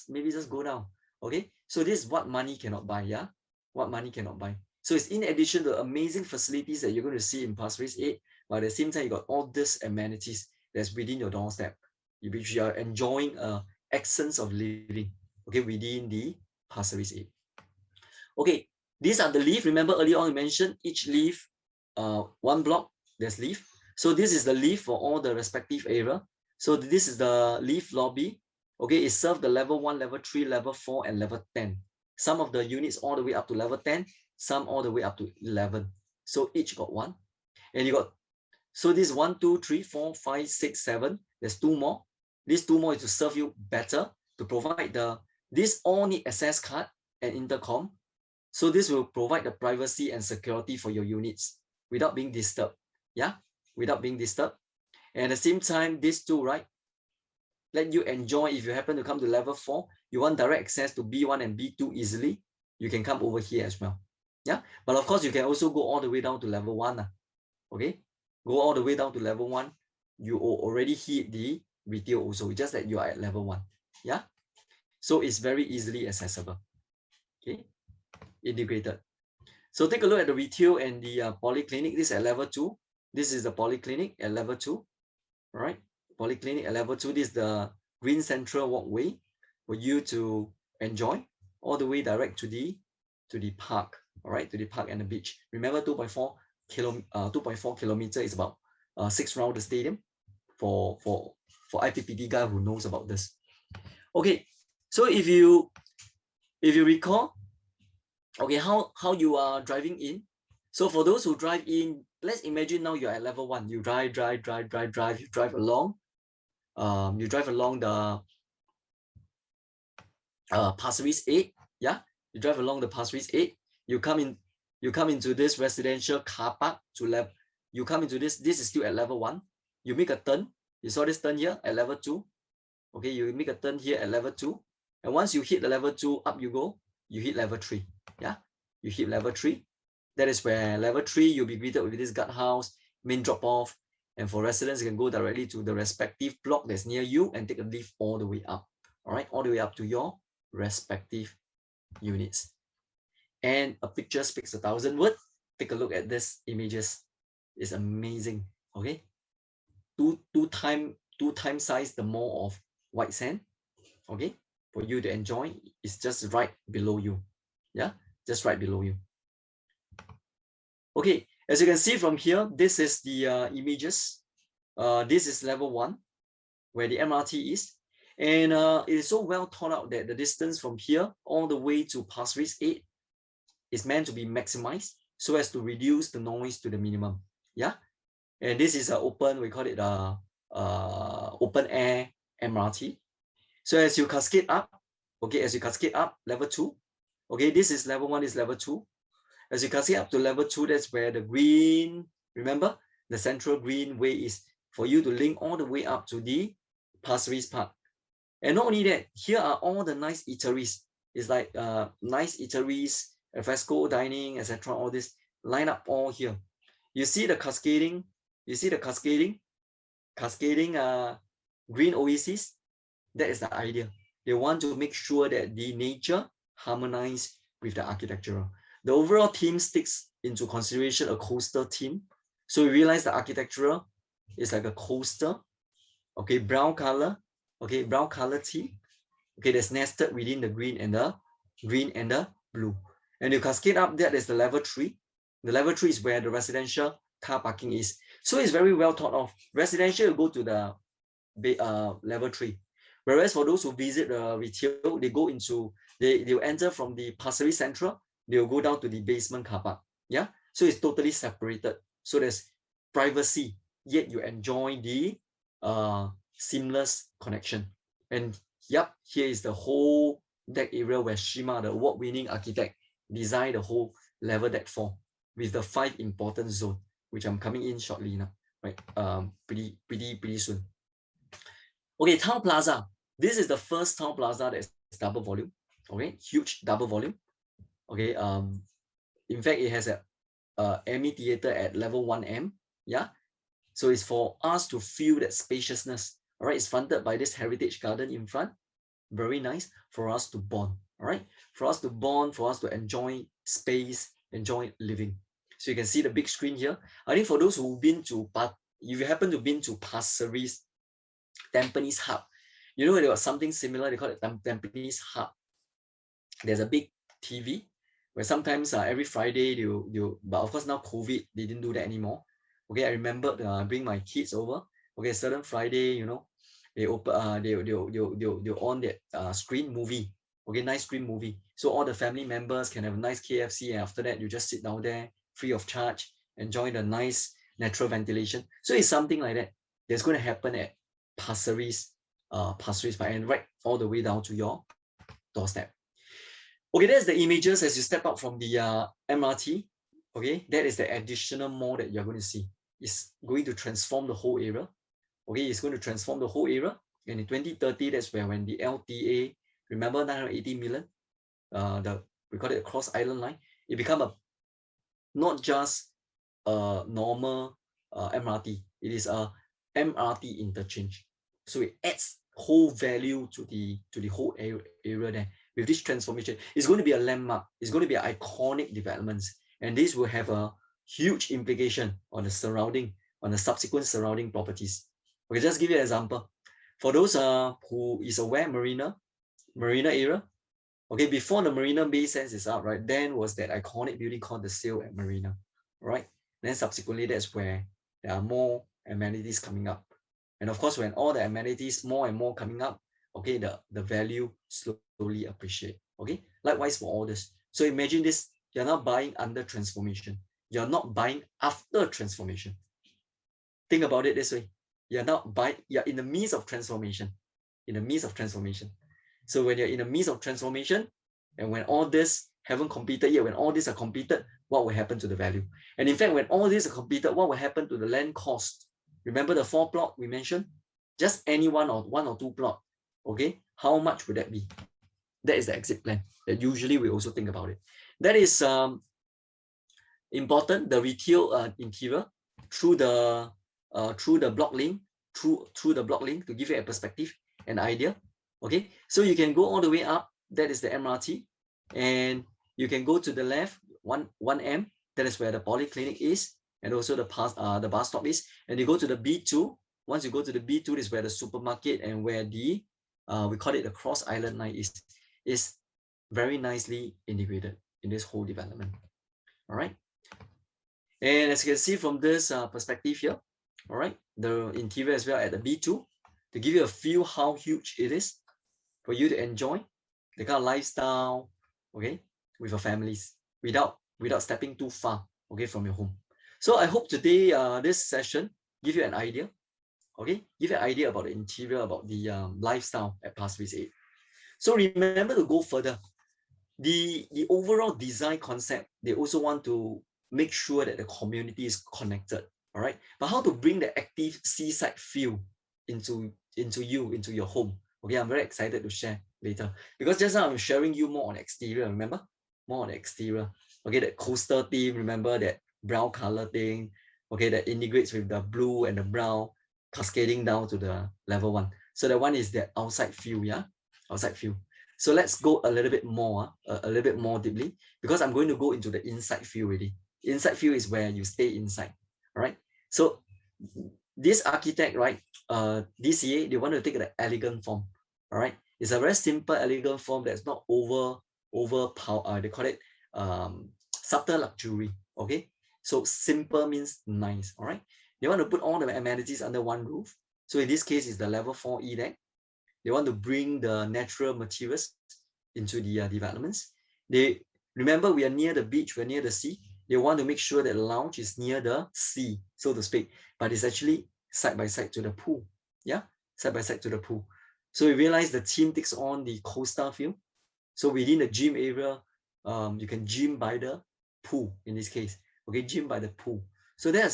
maybe just go down. Okay. So this is what money cannot buy. Yeah. What money cannot buy. So it's in addition to amazing facilities that you're going to see in Pasir Ris 8, but at the same time, you got all these amenities that's within your doorstep, which you are enjoying essence of living, okay, within the Pasir Ris 8. Okay, these are the leaf. Remember earlier on I mentioned each leaf, one block, there's leaf. So this is the leaf for all the respective area. So this is the leaf lobby. Okay, it serves the level 1, level 3, level 4, and level 10. Some of the units all the way up to level 10, some all the way up to 11. So each got one. And you got, so this 1, 2, 3, 4, 5, 6, 7. There's 2 more. These 2 more is to serve you better, to provide this all need access card and intercom. So this will provide the privacy and security for your units without being disturbed. Yeah, without being disturbed. And at the same time, these 2, right, let you enjoy. If you happen to come to level 4, you want direct access to B1 and B2 easily, you can come over here as well. Yeah, but of course, you can also go all the way down to level 1. Okay, go all the way down to level 1. You already hit the retail also, just that you are at level 1. Yeah, so it's very easily accessible. Okay, integrated. So take a look at the retail and the polyclinic. This is at level 2. This is the polyclinic at level 2. All right, polyclinic at level 2. This is the green central walkway for you to enjoy all the way direct to the park. All right, to the park and the beach. Remember, 2.4 kilometer is about 6 round the stadium for IPPD guy who knows about this. Okay, so if you recall, Okay, how you are driving in. So for those who drive in, let's imagine now you're at level 1. You drive, you drive along. You drive along the Pasir Ris 8. Yeah, you drive along the Pasir Ris 8. You come in, you come into this residential car park to level. You come into this. This is still at level 1. You make a turn. You saw this turn here at level 2. Okay, you make a turn here at level 2. And once you hit the level 2, up you go. You hit level 3. Yeah, you hit level 3. That is where level 3, you'll be greeted with this guardhouse, main drop-off. And for residents, you can go directly to the respective block that's near you and take a lift all the way up. All right, all the way up to your respective units. And a picture speaks 1,000 words. Take a look at these images. It's amazing. Okay, two time size the more of white sand. Okay, for you to enjoy. It's just right below you. Yeah, just right below you. Okay, as you can see from here, this is the images. This is level 1, where the MRT is. And it is so well thought out that the distance from here all the way to Pasir Ris 8 is meant to be maximized so as to reduce the noise to the minimum. Yeah, and this is open, we call it open air MRT. So as you cascade up, okay, as you cascade up, level 2, okay, this is level 1, is level 2. As you cascade up to level 2, that's where the green, remember, the central green way is for you to link all the way up to the Pasir Ris Park. And not only that, here are all the nice eateries. It's like nice eateries, alfresco dining, etc. All this line up all here. You see the cascading, cascading green oasis. That is the idea. They want to make sure that the nature harmonize with the architectural. The overall theme takes into consideration a coastal theme. So we realize the architectural is like a coaster, okay, brown color, okay, brown color theme, okay, that's nested within the green and the blue. And you cascade up, that is the level 3. The level 3 is where the residential car parking is. So it's very well thought of. Residential, you go to the level 3. Whereas for those who visit the retail, they go into, they'll enter from the Pasir Ris Central, they'll go down to the basement car park. Yeah, so it's totally separated. So there's privacy, yet you enjoy the seamless connection. And yep, here is the whole deck area where Shima, the award-winning architect, designed the whole level deck 4 with the 5 important zone, which I'm coming in shortly now, right? Pretty soon. Okay, Town Plaza. This is the first Town Plaza that's double volume. Okay, huge double volume. Okay, in fact, it has a Emmy Theater at level 1M. Yeah, so it's for us to feel that spaciousness. All right, it's fronted by this heritage garden in front. Very nice for us to bond. All right, for us to bond, for us to enjoy space, enjoy living. So you can see the big screen here. I think for those who've been to, if you happen to been to Pasir Ris Tampines Hub, you know there was something similar. They call it Tampines Hub. There's a big TV where sometimes every Friday but of course now COVID, they didn't do that anymore. Okay, I remember bring my kids over. Okay, certain Friday, you know, they open they'll on that screen movie. Okay, nice screen movie. So all the family members can have a nice KFC, and after that you just sit down there free of charge, enjoy the nice natural ventilation. So it's something like that that's going to happen at Pasir Ris, and right all the way down to your doorstep. Okay, that's the images as you step out from the MRT. Okay, that is the additional more that you're going to see. It's going to transform the whole area. Okay, it's going to transform the whole area. And in 2030, that's when the LTA, remember 980 million, we call it a cross island line. It become a not just a normal MRT. It is a MRT interchange. So it adds whole value to the whole area there. With this transformation, it's going to be a landmark. It's going to be an iconic developments, and this will have a huge implication on the subsequent surrounding properties. Okay, just give you an example. For those who is aware, Marina area. Okay, before the Marina Bay Sands is out, right? Then was that iconic building called the Sail at Marina, right? Then subsequently, that's where there are more amenities coming up. And of course, when all the amenities more and more coming up, okay, the value slowly appreciate. Okay, likewise for all this. So imagine this, you're not buying under transformation. You're not buying after transformation. Think about it this way. You're not buying, you're in the midst of transformation. In the midst of transformation. So when you're in the midst of transformation, and when all this haven't completed yet, when all these are completed, what will happen to the value? And in fact, when all these are completed, what will happen to the land cost? Remember the 4 plot we mentioned? Just any one or two plot. Okay, how much would that be? That is the exit plan that usually we also think about it. That is important. The retail interior through the block link, through the block link to give you a perspective, an idea. Okay, so you can go all the way up. That is the MRT, and you can go to the left 1M. That is where the polyclinic is, and also the bus stop is. And you go to the B2. Once you go to the B2, this is where the supermarket and where the we call it the Cross Island Line is very nicely integrated in this whole development. All right. And as you can see from this perspective here, all right, the interior as well at the B2 to give you a feel how huge it is for you to enjoy the kind of lifestyle, okay, with your families without stepping too far, okay, from your home. So I hope today this session give you an idea, okay, give you an idea about the interior, about the lifestyle at Pasir Ris 8. So remember to go further. The overall design concept, they also want to make sure that the community is connected, all right? But how to bring the active seaside feel into your home? Okay, I'm very excited to share later because just now I'm sharing you more on exterior, remember? More on the exterior. Okay, that coastal theme, remember that brown color thing, okay, that integrates with the blue and the brown cascading down to the level 1. So that one is the outside view, yeah? Outside view. So let's go a little bit more deeply because I'm going to go into the inside view already. Inside view is where you stay inside, all right? So this architect, right, DCA, they want to take the elegant form, all right? It's a very simple, elegant form that's not overpower. They call it subtle luxury, okay? So simple means nice, all right? They want to put all the amenities under one roof. So in this case, it's the level 4E deck. They want to bring the natural materials into the developments. They remember we are near the beach, we're near the sea. They want to make sure that the lounge is near the sea, so to speak, but it's actually side by side to the pool. Yeah, side by side to the pool. So we realize the team takes on the coastal feel. So within the gym area, you can gym by the pool in this case. Okay, gym by the pool. So that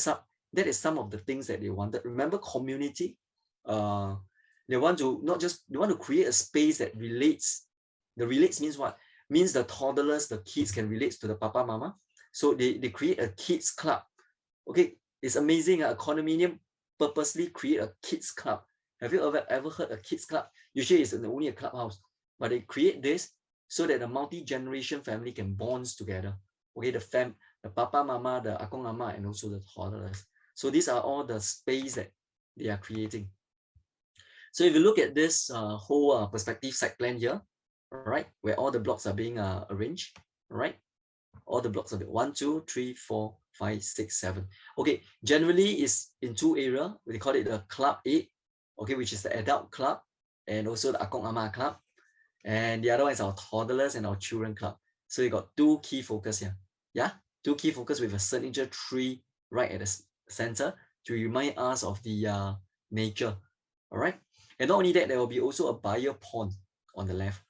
is some of the things that they wanted. Remember, community. They want to create a space that relates. The relates means what? Means the toddlers, the kids can relate to the papa, mama. So they create a kids club. Okay, it's amazing. A condominium purposely create a kids club. Have you ever heard a kids club? Usually it's only a clubhouse, but they create this so that the multi-generation family can bond together. Okay, the papa, mama, the akong, ama, and also the toddlers. So these are all the space that they are creating. So if you look at this whole perspective site plan here, right, where all the blocks are being arranged, right, all the blocks are 1, 2, 3, 4, 5, 6, 7. Okay, generally is in 2 areas. We call it the Club 8, okay, which is the adult club, and also the Akong Ama club. And the other one is our toddlers and our children club. So you got 2 key focus here. Yeah, 2 key focus with a signature tree right at the center to remind us of the nature. All right. And not only that, there will be also a buyer pond on the left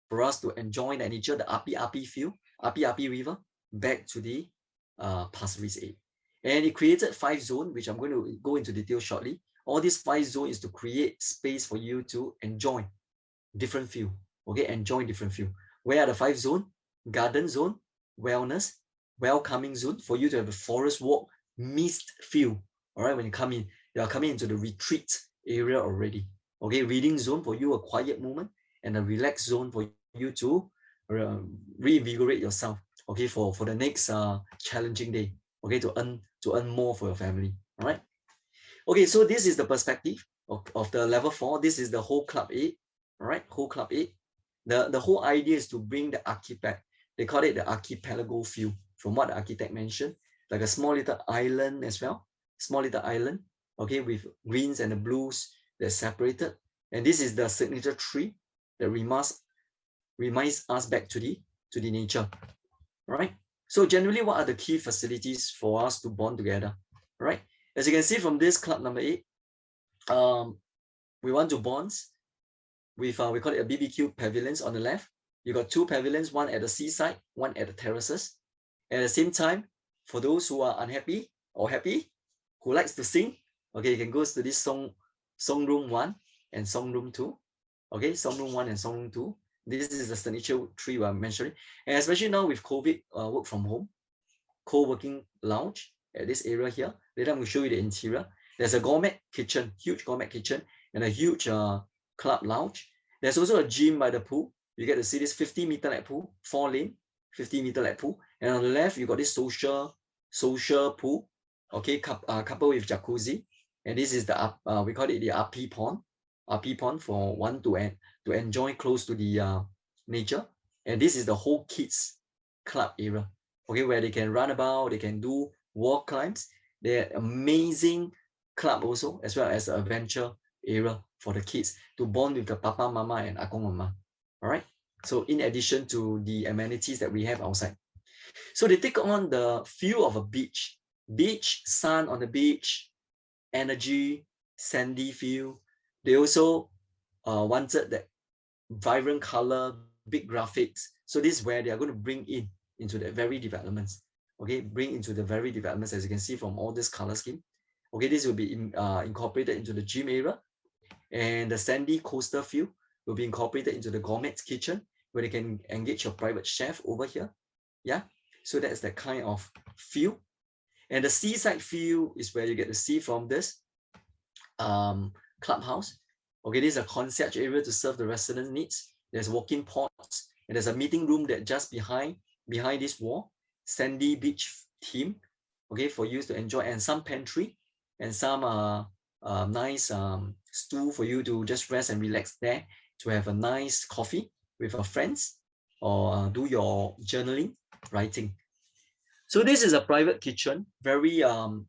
for us to enjoy the nature, the Api feel, Api River, back to the Pasir Ris 8. And it created 5 zones, which I'm going to go into detail shortly. All these 5 zones is to create space for you to enjoy different feel. Okay, enjoy different feel. Where are the 5 zones? Garden zone, wellness, welcoming zone for you to have a forest walk, mist feel. All right, when you come in, you are coming into the retreat area already. Okay, reading zone for you, a quiet moment, and a relaxed zone for you to reinvigorate yourself. Okay, for the next challenging day. Okay, to earn more for your family. All right. Okay, so this is the perspective of the level 4. This is the whole Club 8. All right, whole Club 8. The whole idea is to bring the archipelago. They call it the archipelago feel, from what the architect mentioned, like a small little island as well. Small little island, okay, with greens and the blues that's separated. And this is the signature tree that reminds us back to to the nature, right? So generally, what are the key facilities for us to bond together, right? As you can see from this club number 8, we want to bond with, we call it a BBQ pavilions on the left. You got 2 pavilions, one at the seaside, one at the terraces. At the same time, for those who are unhappy or happy, who likes to sing, okay, you can go to this song room 1 and song room 2. Okay, song room 1 and song room 2. This is the signature 3 we're mentioning. And especially now with COVID, work from home, co-working lounge at this area here. Later I'm going to show you the interior. There's a gourmet kitchen, huge gourmet kitchen, and a huge club lounge. There's also a gym by the pool. You get to see this 50-meter lap pool, 4-lane, 50-meter lap pool. And on the left, you got this social pool, okay, couple with jacuzzi. And this is the, we call it the RP pond for one to enjoy close to the nature. And this is the whole kids club area, okay, where they can run about, they can do wall climbs. They're amazing club also, as well as an adventure area for the kids to bond with the papa, mama, and akong mama. All right. So in addition to the amenities that we have outside. So they take on the feel of a beach, sun on the beach, energy, sandy feel. They also wanted that vibrant color, big graphics. So this is where they are going to bring into the very developments. Okay, bring into the very developments, as you can see from all this color scheme. Okay, this will be incorporated into the gym area, and the sandy coastal feel will be incorporated into the gourmet kitchen, where they can engage a private chef over here. Yeah, so that's the kind of feel. And the seaside feel is where you get to see from this clubhouse. Okay, this is a concierge area to serve the resident needs. There's walk-in pods, and there's a meeting room that just behind this wall, sandy beach theme, okay, for you to enjoy, and some pantry and some nice stool for you to just rest and relax there, to have a nice coffee with your friends, or do your journaling, writing. So this is a private kitchen, very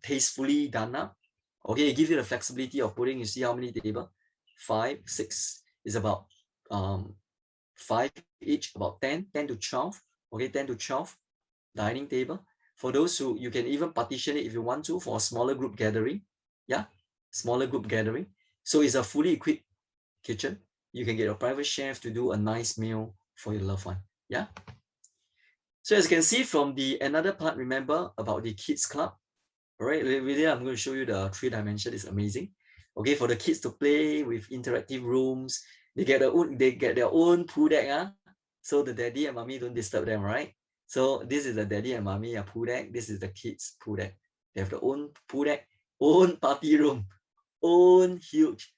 tastefully done up. Okay, it gives you the flexibility of putting, you see how many tables? 5, 6 is about 5 each, about 10 to 12. Okay, 10 to 12 dining table. For those who, you can even partition it if you want to for a smaller group gathering. Yeah, smaller group gathering. So it's a fully equipped kitchen. You can get a private chef to do a nice meal for your loved one. Yeah. So as you can see from the another part, remember about the kids club. All right, really, I'm going to show you the 3 dimension. It's amazing. Okay, for the kids to play with interactive rooms, they get their own pool deck. So the daddy and mommy don't disturb them, right? So this is the daddy and mommy pool deck. This is the kids pool deck. They have their own pool deck, own party room, own huge,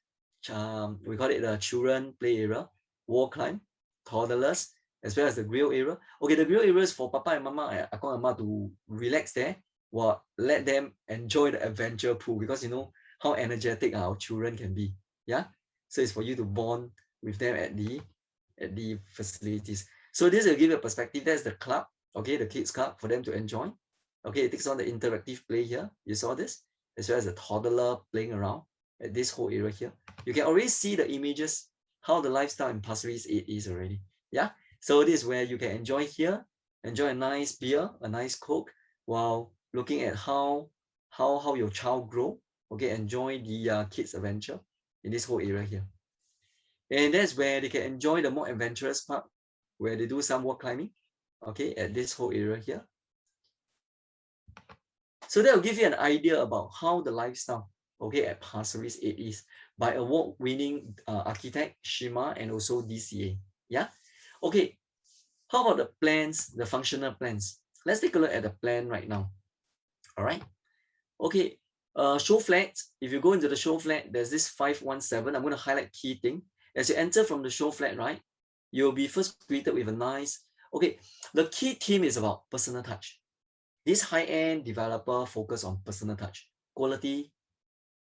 we call it the children play area, wall climb, toddlers, as well as the grill area. Okay, the grill area is for papa and mama and akong and ama to relax there, or let them enjoy the adventure pool, because you know how energetic our children can be. Yeah, so it's for you to bond with them at the facilities. So this will give you a perspective. That's the club, okay, the kids club for them to enjoy. Okay, it takes on the interactive play here. You saw this, as well as the toddler playing around at this whole area here. You can already see the images, how the lifestyle in Pasir Ris 8 is already. Yeah, so this is where you can enjoy here, enjoy a nice beer, a nice Coke, while looking at how your child grow. Okay, enjoy the kids adventure in this whole area here. And that's where they can enjoy the more adventurous part, where they do some wall climbing, okay, at this whole area here. So that will give you an idea about how the lifestyle, okay, at Pasir Ris 8 is, by award-winning architect Shima and also DCA. Yeah, okay. How about the plans, the functional plans? Let's take a look at the plan right now. All right. Okay. Show flat. If you go into the show flat, there's this 517. I'm going to highlight key thing. As you enter from the show flat, right, you'll be first greeted with a nice. Okay. The key theme is about personal touch. This high-end developer focus on personal touch, quality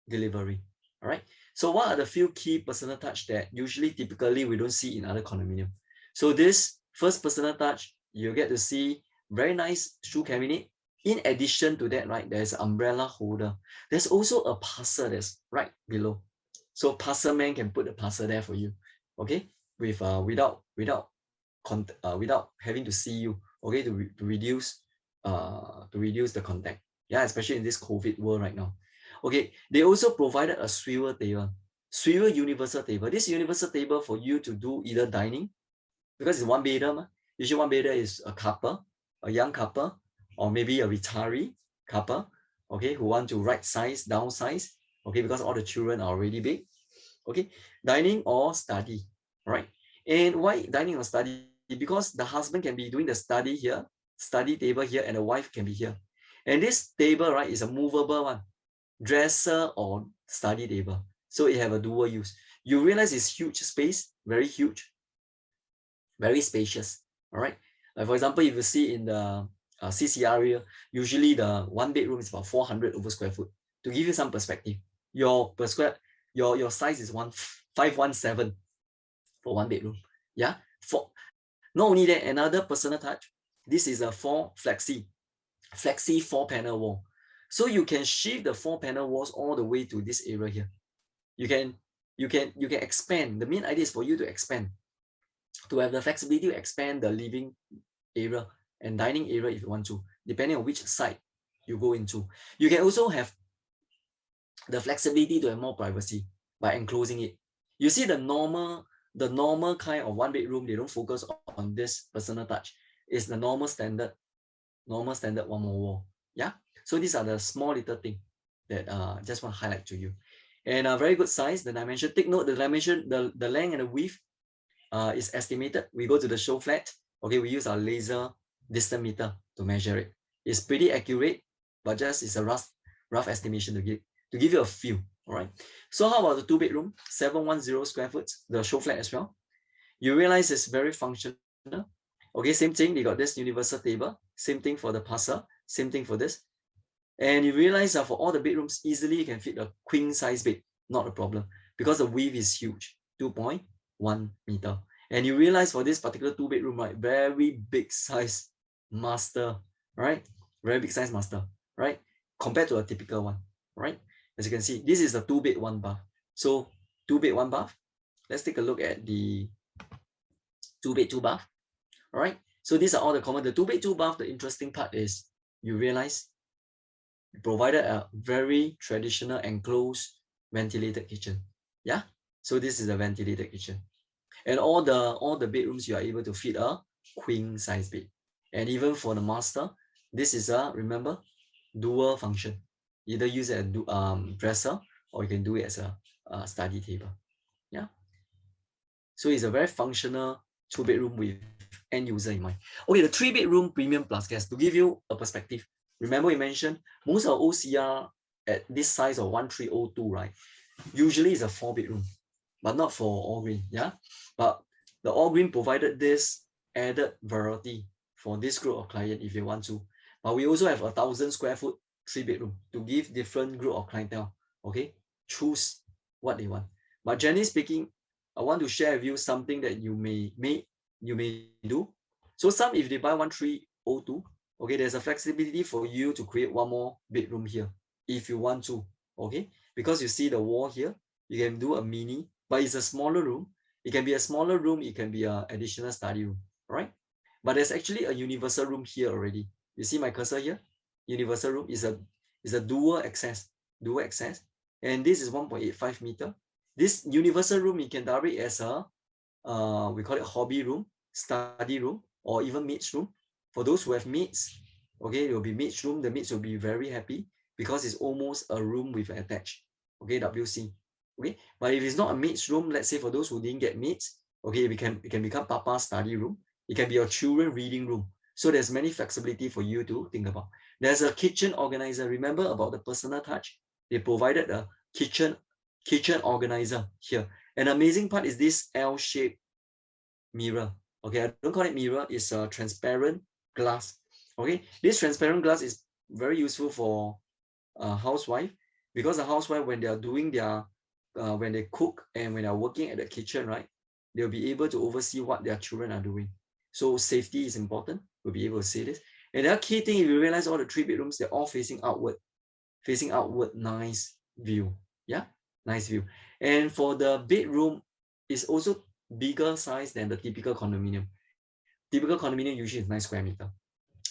delivery. All right. So what are the few key personal touch that typically we don't see in other condominium? So this first personal touch, you get to see very nice shoe cabinet. In addition to that, right, there's an umbrella holder. There's also a parcel that's right below. So parcel man can put the parcel there for you. Okay, with without without having to see you, okay, to reduce the contact. Yeah, especially in this COVID world right now. Okay, they also provided a swivel table, swivel universal table. This universal table for you to do either dining, because it's one bedder. Usually one bedder is a couple, a young couple, or maybe a retiree couple, okay, who want to right size, downsize, okay, because all the children are already big, okay, dining or study, right? And why dining or study? Because the husband can be doing the study here, study table here, and the wife can be here. And this table, right, is a movable one, dresser or study table. So it have a dual use. You realize it's huge space, very huge, very spacious. All right. For example, if you see in the CC area, usually the one bedroom is about 400 over square foot. To give you some perspective, your per square, your size is 517 for one bedroom. Yeah. For not only that, another personal touch. This is a flexi 4-panel wall. So you can shift the 4-panel walls all the way to this area here. You can expand. The main idea is for you to expand, to have the flexibility to expand the living area and dining area if you want to, depending on which side you go into. You can also have the flexibility to have more privacy by enclosing it. You see the normal kind of one bedroom, they don't focus on this personal touch. It's the normal standard one more wall. Yeah. So these are the small little thing that just want to highlight to you. And a very good size, the dimension. Take note, the dimension, the length and the width is estimated. We go to the show flat. Okay, we use our laser distance meter to measure it. It's pretty accurate, but just it's a rough estimation to give you a feel. All right. So how about the 2-bedroom, 710 square foot, the show flat as well? You realize it's very functional. Okay, same thing. They got this universal table. Same thing for the Pasir. Same thing for this. And you realize that for all the bedrooms, easily you can fit a queen size bed. Not a problem, because the width is huge, 2.1 meter. And you realize for this particular 2-bedroom, right, very big size master, right? Very big size master, right? Compared to a typical one, right? As you can see, this is a 2-bed, 1-bath. So 2-bed, 1-bath. Let's take a look at the 2-bed, 2-bath. All right. So these are all the common. The 2-bed, 2-bath, the interesting part is you realize it provided a very traditional enclosed ventilated kitchen. Yeah. So this is a ventilated kitchen. And all the bedrooms, you are able to fit a queen size bed. And even for the master, this is a, remember, dual function. Either use it as a dresser, or you can do it as a study table. Yeah. So it's a very functional 2-bedroom with end user in mind. Okay, the 3-bedroom premium plus guest, to give you a perspective. Remember we mentioned most of OCR at this size of 1302, right? Usually it's a 4-bedroom, but not for all green. Yeah. But the all green provided this added variety for this group of client if you want to. But we also have 1,000 square foot 3-bedroom to give different group of clientele. Okay, choose what they want. But generally speaking, I want to share with you something that you may do. So some, if they buy 1302, okay, there's a flexibility for you to create one more bedroom here if you want to. Okay, because you see the wall here, you can do a mini, but it's a smaller room. It can be a smaller room, it can be an additional study room, right? But there's actually a universal room here already. You see my cursor here? Universal room is a dual access, and this is 1.85 meter. This universal room you can direct as a we call it hobby room, study room, or even maids room. For those who have maids, okay, it will be maids room. The maids will be very happy because it's almost a room with attached, okay, WC. Okay, but if it's not a maids room, let's say for those who didn't get maids, okay, it can become Papa's study room. It can be your children reading room. So there's many flexibility for you to think about. There's a kitchen organizer. Remember about the personal touch? They provided a kitchen organizer here. An amazing part is this L-shaped mirror. Okay, I don't call it mirror, it's a transparent glass. Okay, this transparent glass is very useful for a housewife, because the housewife, when they are doing their when they cook and when they are working at the kitchen, right, they'll be able to oversee what their children are doing. So safety is important. We'll be able to see this. And the other key thing, if you realize all the 3 bedrooms, they're all facing outward, nice view. Yeah, nice view. And for the bedroom, it's also bigger size than the typical condominium. Typical condominium usually is 9 square meter.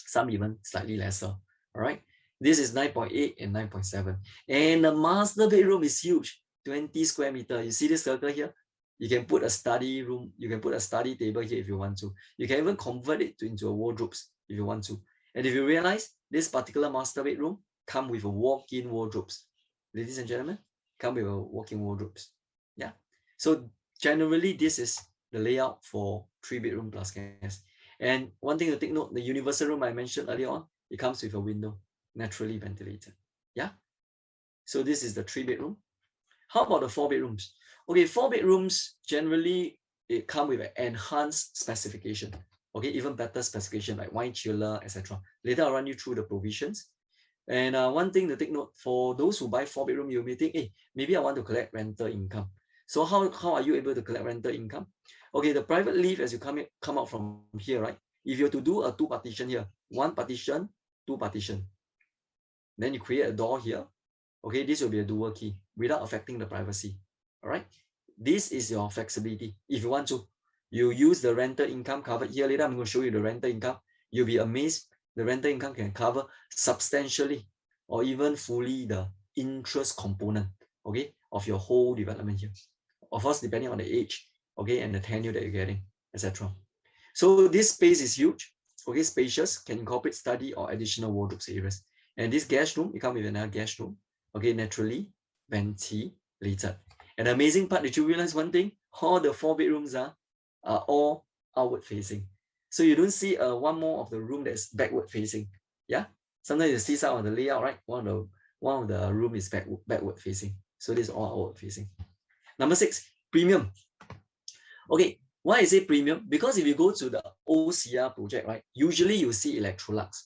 Some even slightly lesser. All right. This is 9.8 and 9.7. And the master bedroom is huge, 20 square meter. You see this circle here? You can put a study room, you can put a study table here if you want to. You can even convert it into a wardrobes if you want to. And if you realize this particular master bedroom come with a walk-in wardrobes. Ladies and gentlemen, come with a walk-in wardrobes. Yeah. So generally, this is the layout for 3-bedroom plus guest. And one thing to take note, the universal room I mentioned earlier on, it comes with a window, naturally ventilated. Yeah. So this is the 3-bedroom. How about the 4 bedrooms? Okay, 4 bedrooms, generally, it come with an enhanced specification. Okay, even better specification like wine chiller, etc. Later, I'll run you through the provisions. And one thing to take note, for those who buy 4-bedroom, you may think, hey, maybe I want to collect rental income. So how are you able to collect rental income? Okay, the private lift, as you come out from here, right? If you have to do a 2 partition here, 1 partition, 2 partition, then you create a door here. Okay, this will be a dual key without affecting the privacy. All right, this is your flexibility. If you want to, you use the rental income covered here. Later, I'm going to show you the rental income. You'll be amazed. The rental income can cover substantially or even fully the interest component, okay, of your whole development here. Of course, depending on the age, okay, and the tenure that you're getting, etc. So this space is huge, okay, spacious, can incorporate study or additional wardrobes areas. And this guest room, you come with another guest room, okay, naturally ventilated. And the amazing part, did you realize one thing? All the 4 bedrooms are all outward facing. So you don't see one more of the room that's backward facing. Yeah. Sometimes you see some of the layout, right? One of the room is backward facing. So this is all outward facing. Number 6, premium. Okay, why is it premium? Because if you go to the OCR project, right, usually you see Electrolux.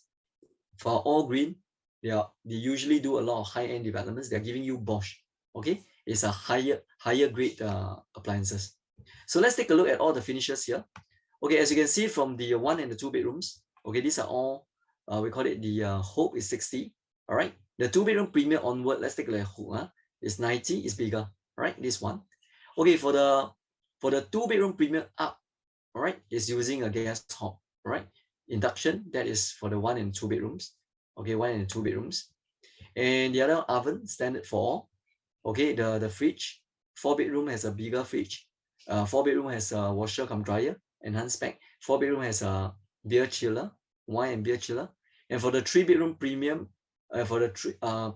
For all green, they usually do a lot of high-end developments. They're giving you Bosch. Okay, it's a higher grade appliances. So let's take a look at all the finishes here. Okay, as you can see from the 1 and the 2 bedrooms, okay, these are all, we call it the Hope is 60. All right, the 2-bedroom premium onward, let's take a look at Hope. It's 90, it's bigger. All right, this one. Okay, for the 2-bedroom premium up, all right, is using a gas hob. All right, induction, that is for the 1 and 2 bedrooms. Okay, 1 and 2 bedrooms. And the other oven, standard for all. Okay, the fridge, 4-bedroom has a bigger fridge. 4-bedroom has a washer cum dryer, enhanced spec. 4-bedroom has a beer chiller, wine and beer chiller. And for the 3-bedroom premium, for the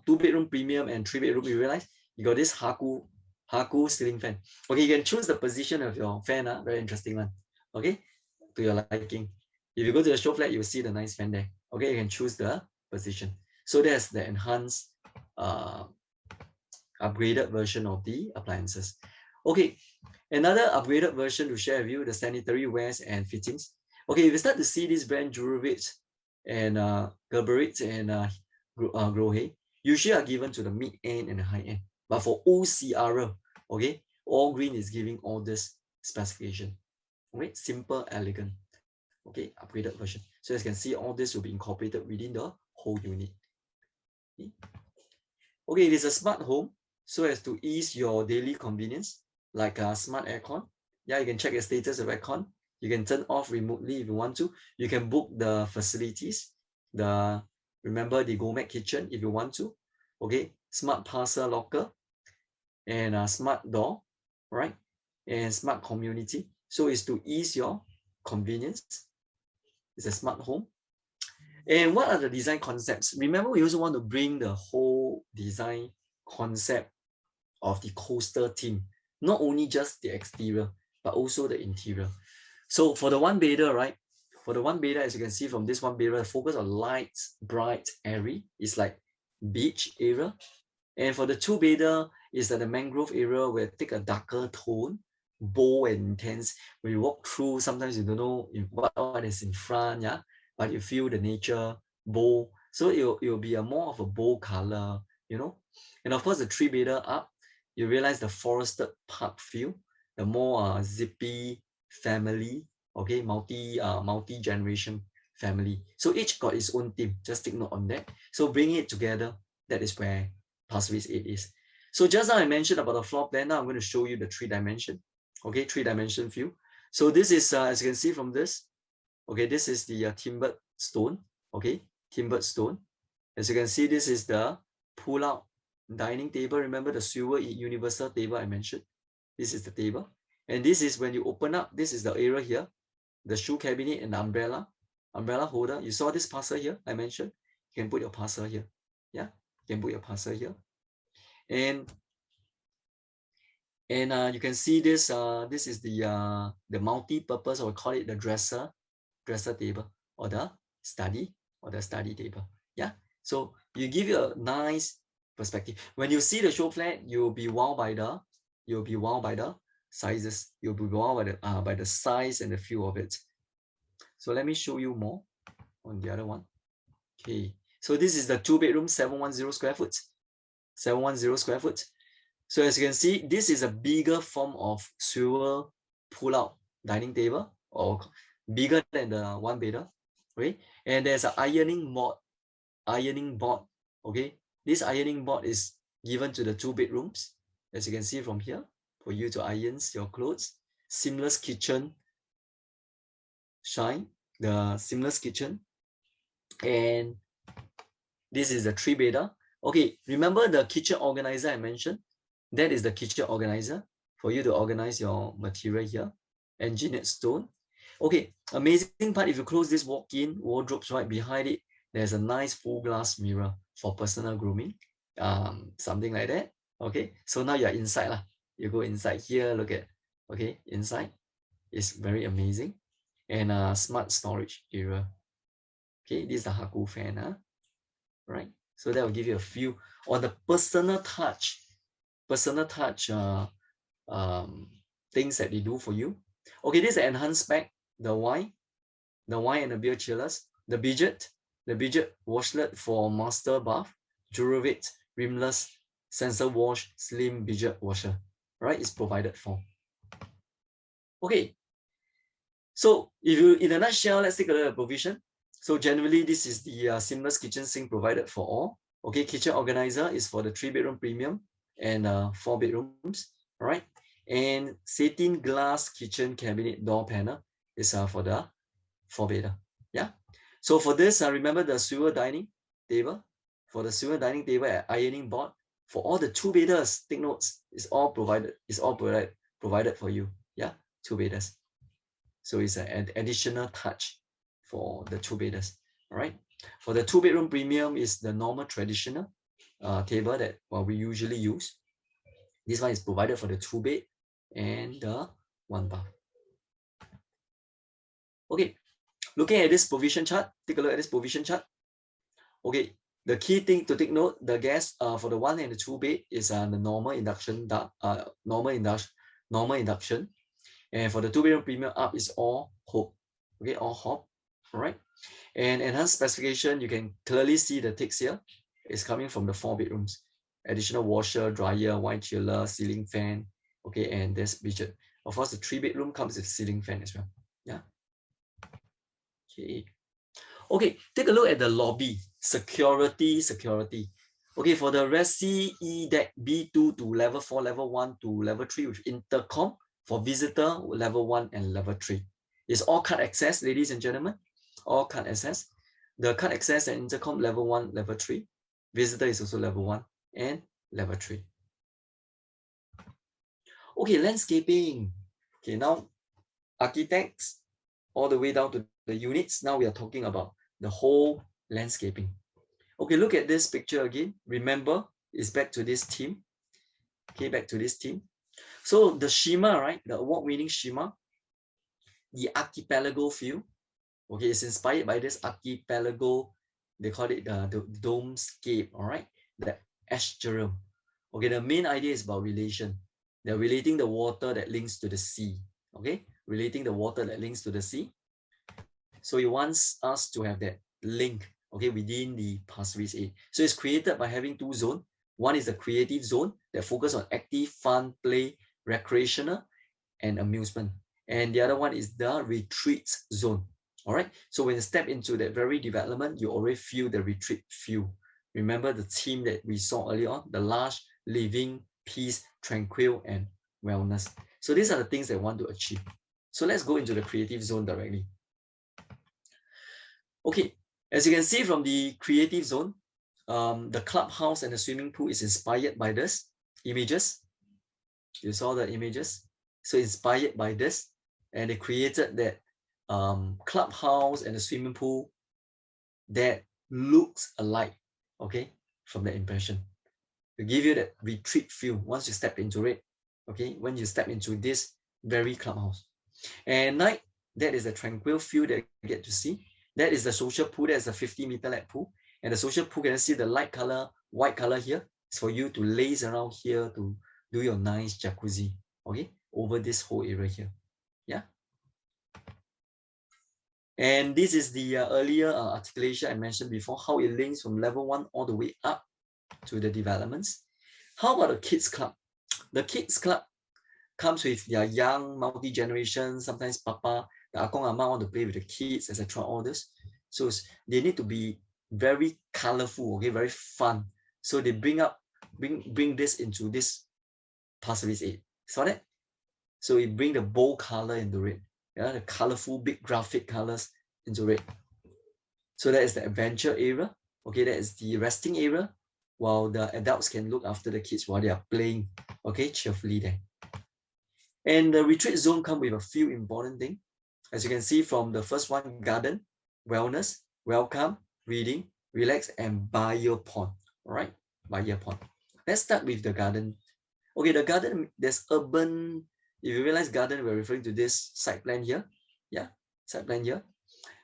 2-bedroom premium and 3-bedroom, you realize you got this Haku ceiling fan. Okay, you can choose the position of your fan. Very interesting one. Okay, to your liking. If you go to the show flat, you'll see the nice fan there. Okay, you can choose the position. So that's the enhanced upgraded version of the appliances. Okay, another upgraded version to share with you, the sanitary wares and fittings. Okay, if you start to see this brand Jurovitz and Gerberitz and Grohe, usually are given to the mid-end and the high-end. But for OCR, okay, all green is giving all this specification. Okay, simple, elegant, okay, upgraded version. So as you can see, all this will be incorporated within the whole unit. Okay, it is a smart home, so as to ease your daily convenience, like a smart aircon. Yeah, you can check the status of aircon. You can turn off remotely if you want to. You can book the facilities. Remember the gourmet kitchen if you want to. Okay, smart parcel locker and a smart door, right? And smart community. So it's to ease your convenience. It's a smart home. And what are the design concepts? Remember, we also want to bring the whole design concept of the coastal theme, not only just the exterior, but also the interior. So for the 1-bedder, right? For the 1-bedder, as you can see from this 1-bedder, focus on light, bright, airy. It's like beach area. And for the 2-bedder, is that the mangrove area where take a darker tone, bold and intense. When you walk through, sometimes you don't know what is in front, yeah, but you feel the nature, bold. So it'll be a more of a bold color, you know. And of course, the 3-bedder up, you realize the forested park feel, the more zippy family, okay, multi-generation family. So each got its own theme. Just take note on that. So bringing it together, that is where Pasir Ris 8 is. So just now I mentioned about the floor plan. Now I'm going to show you the 3-dimension. Okay, 3-dimension view. So this is, as you can see from this, Okay, this is the timbered stone. Okay, timbered stone. As you can see, this is the pull-out dining table. Remember the silver universal table I mentioned? This is the table. And this is when you open up, this is the area here, the shoe cabinet and the umbrella holder. You saw this parcel here I mentioned? You can put your parcel here. Yeah, you can put your parcel here. And you can see this, this is the multi-purpose, or we call it the dresser table, or the study table. Yeah, so you give you a nice perspective. When you see the show flat, you'll be wowed by the sizes. You'll be wowed by the size and the feel of it. So let me show you more on the other one. Okay, so this is the 2-bedroom, 710 square foot. 710 square foot. So as you can see, this is a bigger form of silver pull-out dining table, or bigger than the 1-bedder. Okay, and there's an ironing board. Okay, this ironing board is given to the 2 bedrooms, as you can see from here, for you to iron your clothes. Seamless kitchen shine, the seamless kitchen. And this is the 3-bedder. Okay, remember the kitchen organizer I mentioned? That is the kitchen organizer for you to organize your material here. Engineered stone. Okay, amazing part, if you close this walk-in wardrobes, right behind it, there's a nice full glass mirror for personal grooming. Something like that. Okay, so now you're inside lah. You go inside here, look at, okay, inside. It's very amazing. And smart storage area. Okay, this is the Haku fan, right? So that will give you a feel on the personal touch things that they do for you. Okay, this is the enhanced spec, the wine and the beer chillers, the budget washlet for master bath, Duravit rimless sensor wash slim budget washer, right? Is provided for. Okay, so if you, in a nutshell, let's take a look at provision. So generally, this is the seamless kitchen sink provided for all. Okay, kitchen organizer is for the 3-bedroom premium and 4 bedrooms. All right, and satin glass kitchen cabinet door panel is for the 4-bedder. Yeah. So for this, remember the silver dining table. For the silver dining table at ironing board, for all the 2-bedders, take notes. It's all provided. It's all provided for you. Yeah, 2-bedders. So it's an additional touch for the 2-bedders. All right. For the 2-bedroom premium is the normal traditional table that we usually use. This one is provided for the 2-bed and the 1 bath. Okay, looking at this provision chart, take a look at this provision chart. Okay, the key thing to take note, the gas for the 1 and the 2-bed is the normal induction, normal induction. And for the 2-bedroom premium up is all hob. Okay, all hob. All right. And enhanced specification, you can clearly see the ticks here. It's coming from the 4 bedrooms. Additional washer, dryer, wine chiller, ceiling fan. Okay, and there's budget. Of course, the 3-bedroom comes with ceiling fan as well. Yeah. Okay. Okay, take a look at the lobby. Security. Okay, for the Resi E deck B2 to level 4, level 1 to level 3 with intercom. For visitor, level 1 and level 3. It's all card access, ladies and gentlemen. All card access. The card access and intercom level 1, level 3. Visitor is also level 1 and level 3. Okay, landscaping. Okay, now architects all the way down to the units. Now we are talking about the whole landscaping. Okay, look at this picture again. Remember, it's back to this theme. Okay, back to this theme. So the Shima, right? The award-winning Shima, the archipelago feel. Okay, it's inspired by this archipelago. They call it the domescape, all right? The estuarium. Okay, the main idea is about relation. They're relating the water that links to the sea. Okay, relating the water that links to the sea. So it wants us to have that link, okay, within the Pasir Ris A. So it's created by having 2 zones. One is the creative zone that focuses on active, fun, play, recreational, and amusement. And the other one is the retreat zone. All right. So when you step into that very development, you already feel the retreat feel. Remember the theme that we saw earlier on, the large, living, peace, tranquil, and wellness. So these are the things that I want to achieve. So let's go into the creative zone directly. Okay, as you can see from the creative zone, the clubhouse and the swimming pool is inspired by this images. You saw the images. So inspired by this, and they created that clubhouse and the swimming pool that looks alike, okay, from the impression. To give you that retreat feel once you step into it, okay, when you step into this very clubhouse. And night, that is the tranquil feel that you get to see. That is the social pool, that is the 50-meter lap pool. And the social pool, can see the light color, white color here? It's for you to laze around here to do your nice jacuzzi, okay, over this whole area here. Yeah. And this is the earlier articulation I mentioned before, how it links from level 1 all the way up to the developments. How about the kids club? The kids club comes with their young multi-generation, sometimes papa, the akong ama want to play with the kids, etc. all this. So they need to be very colorful, okay, very fun. So they bring this into this Pasir Ris 8. Saw that? So it bring the bold color into it. Yeah, the colorful big graphic colors into it. So that is the adventure area. Okay, that is the resting area, while the adults can look after the kids while they are playing, okay, cheerfully there. And the retreat zone comes with a few important things. As you can see from the first one, garden, wellness, welcome, reading, relax, and bio pond. All right, bio pond. Let's start with the garden. Okay, the garden, there's urban. If you realize garden, we're referring to this side plan here. Yeah, side plan here.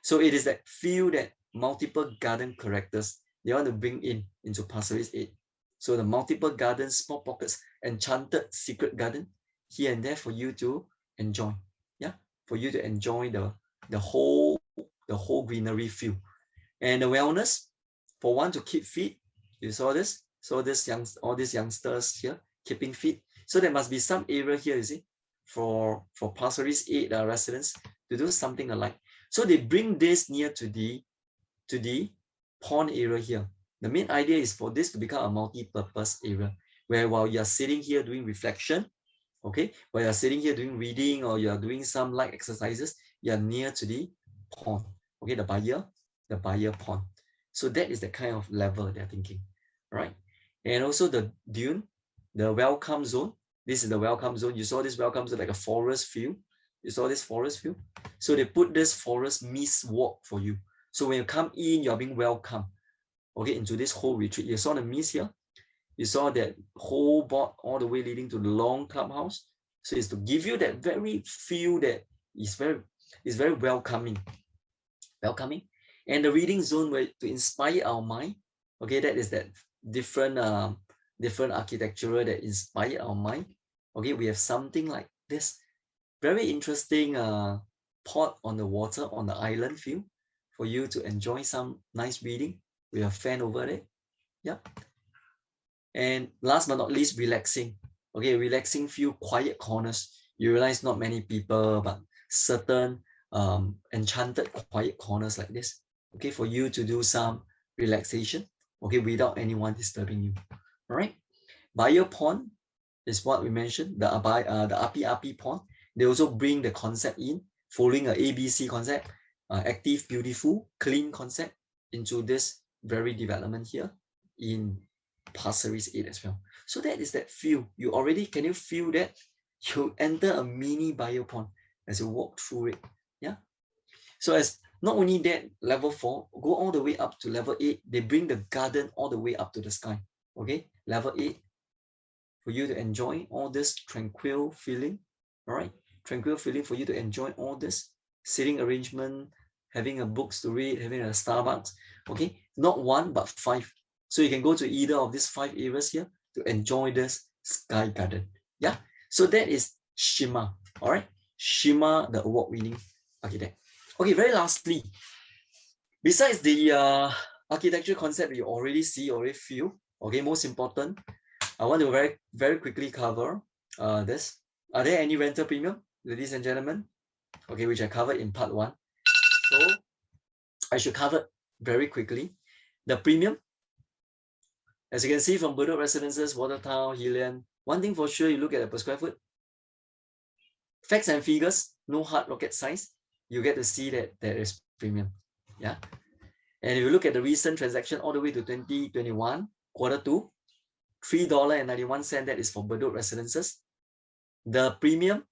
So it is that feel that multiple garden characters they want to bring into Pasir Ris 8. So the multiple gardens, small pockets, enchanted secret garden here and there for you to enjoy. Yeah, for you to enjoy the whole greenery feel. And the wellness, for one to keep fit. You saw this? So all these youngsters here keeping fit. So there must be some area here, you see, for Pasir Ris 8 residents to do something alike. So they bring this near to the pond area here. The main idea is for this to become a multi-purpose area, where while you're sitting here doing reflection, okay, while you're sitting here doing reading or you're doing some light exercises, you're near to the pond, okay, the buyer pond. So that is the kind of level they're thinking, right? And also the dune, the welcome zone. This is the welcome zone. You saw this welcome zone like a forest view. You saw this forest view? So they put this forest mist walk for you. So when you come in, you're being welcomed, okay, into this whole retreat. You saw the mist here? You saw that whole board all the way leading to the long clubhouse. So it's to give you that very feel that is very welcoming. Welcoming. And the reading zone where to inspire our mind. Okay, that is that different architectural that inspire our mind. Okay, we have something like this. Very interesting pot on the water on the island view for you to enjoy some nice reading with a fan over there. Yeah. And last but not least, relaxing. Okay, relaxing feel, quiet corners. You realize not many people, but certain enchanted quiet corners like this. Okay, for you to do some relaxation. Okay, without anyone disturbing you. All right. Bio pond is what we mentioned. The api pond. They also bring the concept in, following a ABC concept, active, beautiful, clean concept into this very development here in Pasir Ris 8 as well. So that is that feel. Can you feel that? You enter a mini bio pond as you walk through it. Yeah. So as not only that, level 4, go all the way up to level 8. They bring the garden all the way up to the sky. Okay, level 8, for you to enjoy all this tranquil feeling. All right, tranquil feeling for you to enjoy all this sitting arrangement, having a books to read, having a Starbucks. Okay, not 1 but 5. So you can go to either of these 5 areas here to enjoy this sky garden. Yeah, so that is Shima. All right, Shima, the award-winning architect. Okay, very lastly, besides the architecture concept you already see, already feel, okay, most important, I want to very quickly cover this. Are there any rental premium, ladies and gentlemen? Okay, which I covered in part 1. So I should cover very quickly. The premium, as you can see from Bedok Residences, Watertown, Helian, one thing for sure, you look at the per square foot. Facts and figures, no hard rocket science. You get to see that there is premium. Yeah. And if you look at the recent transaction all the way to 2021, Q2, $3.91, that is for Bedok residences. The premium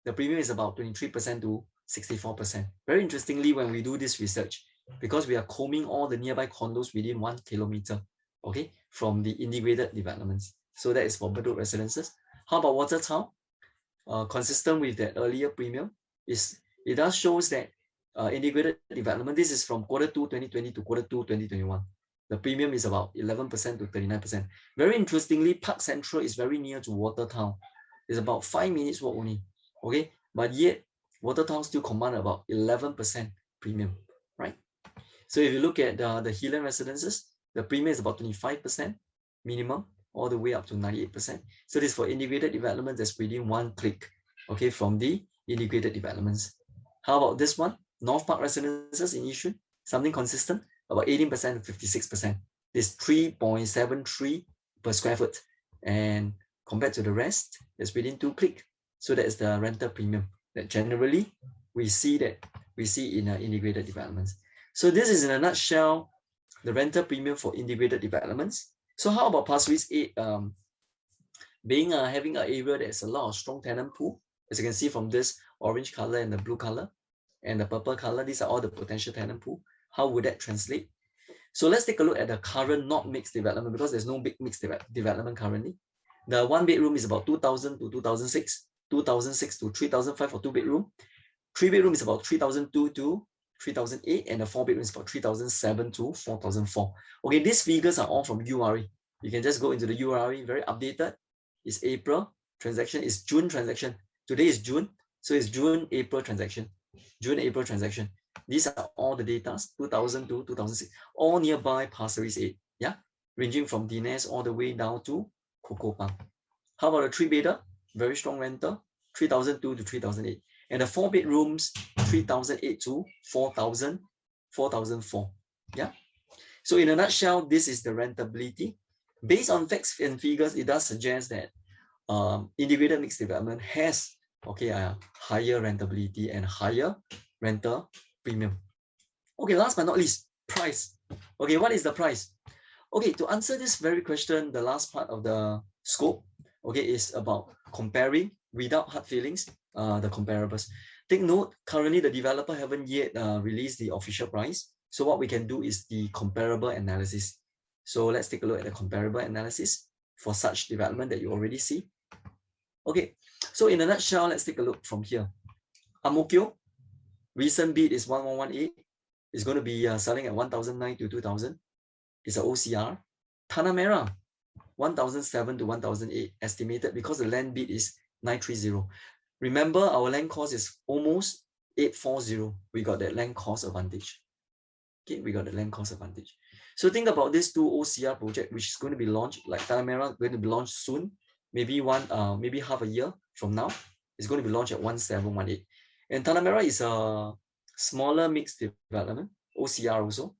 is about 23% to 64%. Very interestingly, when we do this research, because we are combing all the nearby condos within 1 kilometer, okay, from the integrated developments. So that is for Bedok residences. How about Watertown? Consistent with that earlier premium, it does shows that integrated development, this is from Q2 2020 to Q2 2021. The premium is about 11% to 39%. Very interestingly, Park Central is very near to Watertown. It's about 5 minutes walk only. Okay, but yet Watertown still command about 11% premium, right? So if you look at the Healand residences, the premium is about 25% minimum, all the way up to 98%. So this is for integrated development that's within 1 click, okay, from the integrated developments. How about this one? North Park residences in Yishun, something consistent, about 18% to 56%. This 3.73 per square foot. And compared to the rest, it's within 2 click. So that is the rental premium that generally we see in integrated developments. So this is in a nutshell the rental premium for integrated developments. So how about Pasir Ris 8 having an area that is a lot of strong tenant pool, as you can see from this orange color and the blue color and the purple color, these are all the potential tenant pool. How would that translate? So let's take a look at the current not mixed development, because there's no big mixed development currently. The 1 bedroom is about 2000 to 2006, 2006 to 3005 for 2 bedroom. 3 bedroom is about 3002 to 3008, and the 4 bedroom is about 3007 to 4004. Okay, these figures are all from URE. You can just go into the URE, very updated. It's April transaction, it's June transaction. Today is June, so it's June, April transaction. June, April transaction. These are all the data, 2000 to 2006, all nearby Pasir Ris 8, yeah, ranging from Dines all the way down to Coco Palm. How about the 3-bedder? Very strong rental, 3002 to 3008. And the 4 bedrooms, 3008 to 4000, 4004. Yeah. So in a nutshell, this is the rentability. Based on facts and figures, it does suggest that integrated mixed development has higher rentability and higher rental premium. Okay, last but not least, price. Okay, what is the price? Okay, to answer this very question, the last part of the scope, okay, is about comparing without hard feelings, the comparables. Take note, currently the developer haven't yet released the official price. So what we can do is the comparable analysis. So let's take a look at the comparable analysis for such development that you already see. Okay, so in a nutshell, let's take a look from here. Ang Mo Kio, recent bid is 1118. It's going to be selling at 1,009 to 2,000. It's an OCR. Tanah Merah, 1,007 to 1,008 estimated, because the land bid is 930. Remember, our land cost is almost 840. We got that land cost advantage. Okay, we got the land cost advantage. So think about these two OCR project, which is going to be launched, like Tanah Merah, going to be launched soon, maybe half a year from now. It's going to be launched at 1,718. And Tanah Merah is a smaller mixed development, OCR also,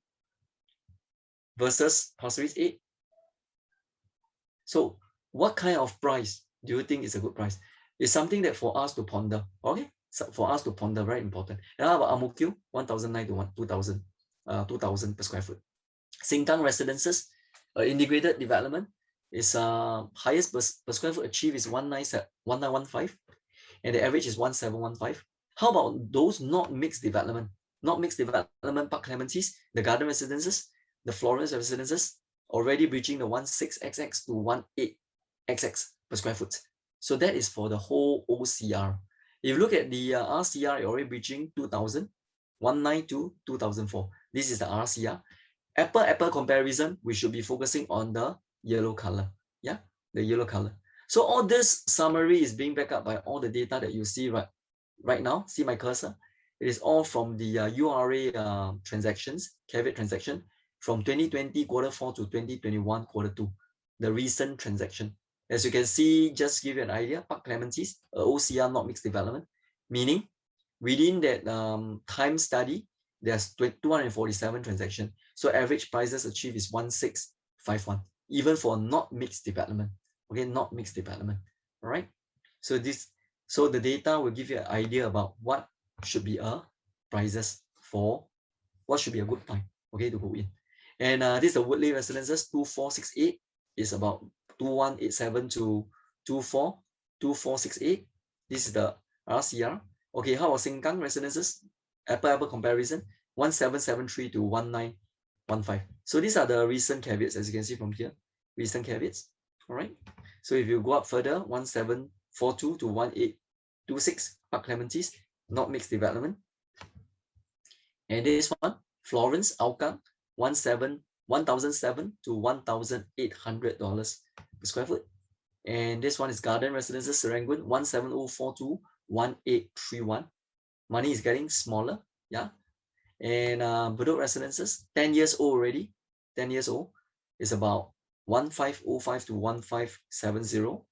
versus Pasir Ris 8. So what kind of price do you think is a good price? It's something that for us to ponder, okay? So for us to ponder, very important. And how about Ang Mo Kio? 1,009 to 2,000, 2,000 per square foot. Sengkang residences, integrated development, is highest per square foot achieved is 1915, and the average is 1715. How about those not mixed development? Not mixed development, Park Clementes, the garden residences, the Florence residences, already breaching the 16xx to 18xx per square foot. So that is for the whole OCR. If you look at the RCR, already breaching 2,000, 19 to 2004. This is the RCR. Apple comparison, we should be focusing on the yellow color. Yeah, the yellow color. So all this summary is being backed up by all the data that you see right now. See my cursor? It is all from the URA transactions, caveat transaction, from 2020 Q4 to 2021 Q2, the recent transaction. As you can see, just give you an idea, Park Clementes, OCR not mixed development, meaning within that time study, there's 247 transactions. So average prices achieved is 1651, even for not mixed development. Okay, not mixed development. All right. So the data will give you an idea about what should be a prices for, what should be a good price. okay, to go in. And this is the Woodley residences, 2468 is about 2187 to 2468. This is the RCR. Okay, how about Sengkang residences? Apple comparison, 1773 to 1915. So these are the recent caveats, as you can see from here, recent caveats. All right. So if you go up further, 1742 to 1826, Park Clementes, not mixed development. And this one, Florence, Hougang, 1,007 to $1,800 per square foot. And this one is Garden Residences, Serangoon, 17042 to 1831. Money is getting smaller, yeah. And Bedok Residences, 10 years old already, 10 years old, is about 1505 to 1570.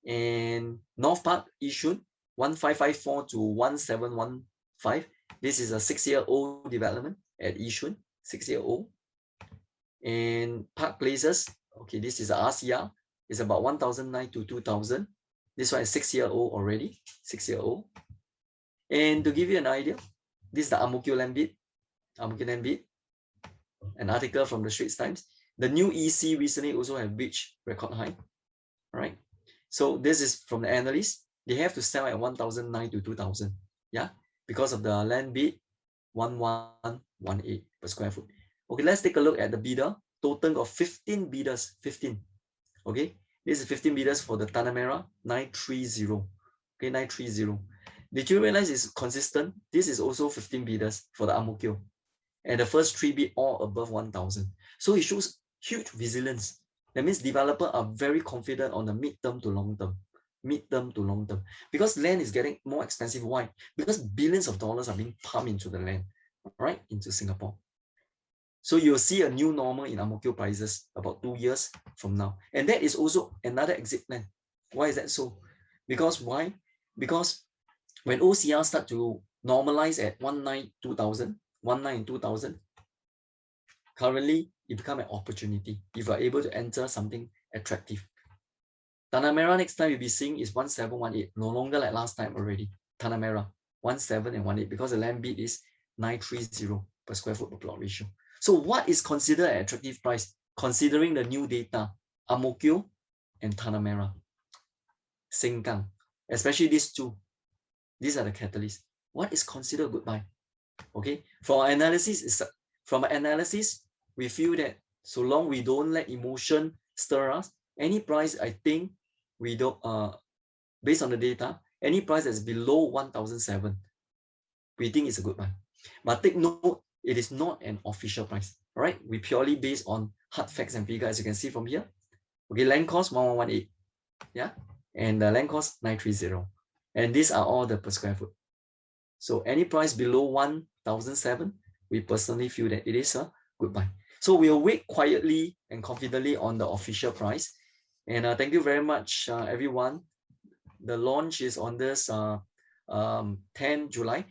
And North Park, Yishun, 1554 to 1715. This is a 6-year-old development at Yishun, 6-year-old. And Park Places, okay, this is a RCR, it's about 1,009 to 2,000. This one is 6-year-old already, 6-year-old. And to give you an idea, this is the Ang Mo Kio land bid, an article from the Straits Times. The new EC recently also have reached record high, right? So this is from the analysts. They have to sell at 1,009 to 2,000, yeah, because of the land bid 1,118 per square foot. Okay, let's take a look at the bidder. Total of 15 bidders, 15. Okay, this is 15 bidders for the Tanah Merah 930. Okay, 930. Did you realize it's consistent? This is also 15 bidders for the Ang Mo Kio. And the first 3 bid all above 1,000. So it shows huge resilience. That means developers are very confident on the mid-term to long-term. Mid-term to long-term. Because land is getting more expensive. Why? Because billions of dollars are being pumped into the land, right? Into Singapore. So you'll see a new normal in Ang Mo Kio prices about 2 years from now. And that is also another exit plan. Why is that so? Because why? Because when OCR start to normalize at 19,200, currently it become an opportunity if you are able to enter something attractive. Tanah Merah next time you'll be seeing is 1718, no longer like last time already. Tanah Merah 17 and 18 because the land bid is 930 per square foot per plot ratio. So what is considered an attractive price considering the new data? Ang Mo Kio and Tanah Merah, Sengkang, especially these two. These are the catalysts. What is considered a good buy? Okay, from our analysis, we feel that so long we don't let emotion stir us, any price I think we don't based on the data, any price that's below 1,007, we think it's a good buy. But take note, it is not an official price. All right, we purely based on hard facts and figures, as you can see from here. Okay, land cost 1118, yeah, and the land cost 930, and these are all the per square foot. So any price below 1,007, we personally feel that it is a good buy. So we'll wait quietly and confidently on the official price. And thank you very much, everyone. The launch is on this 10 July.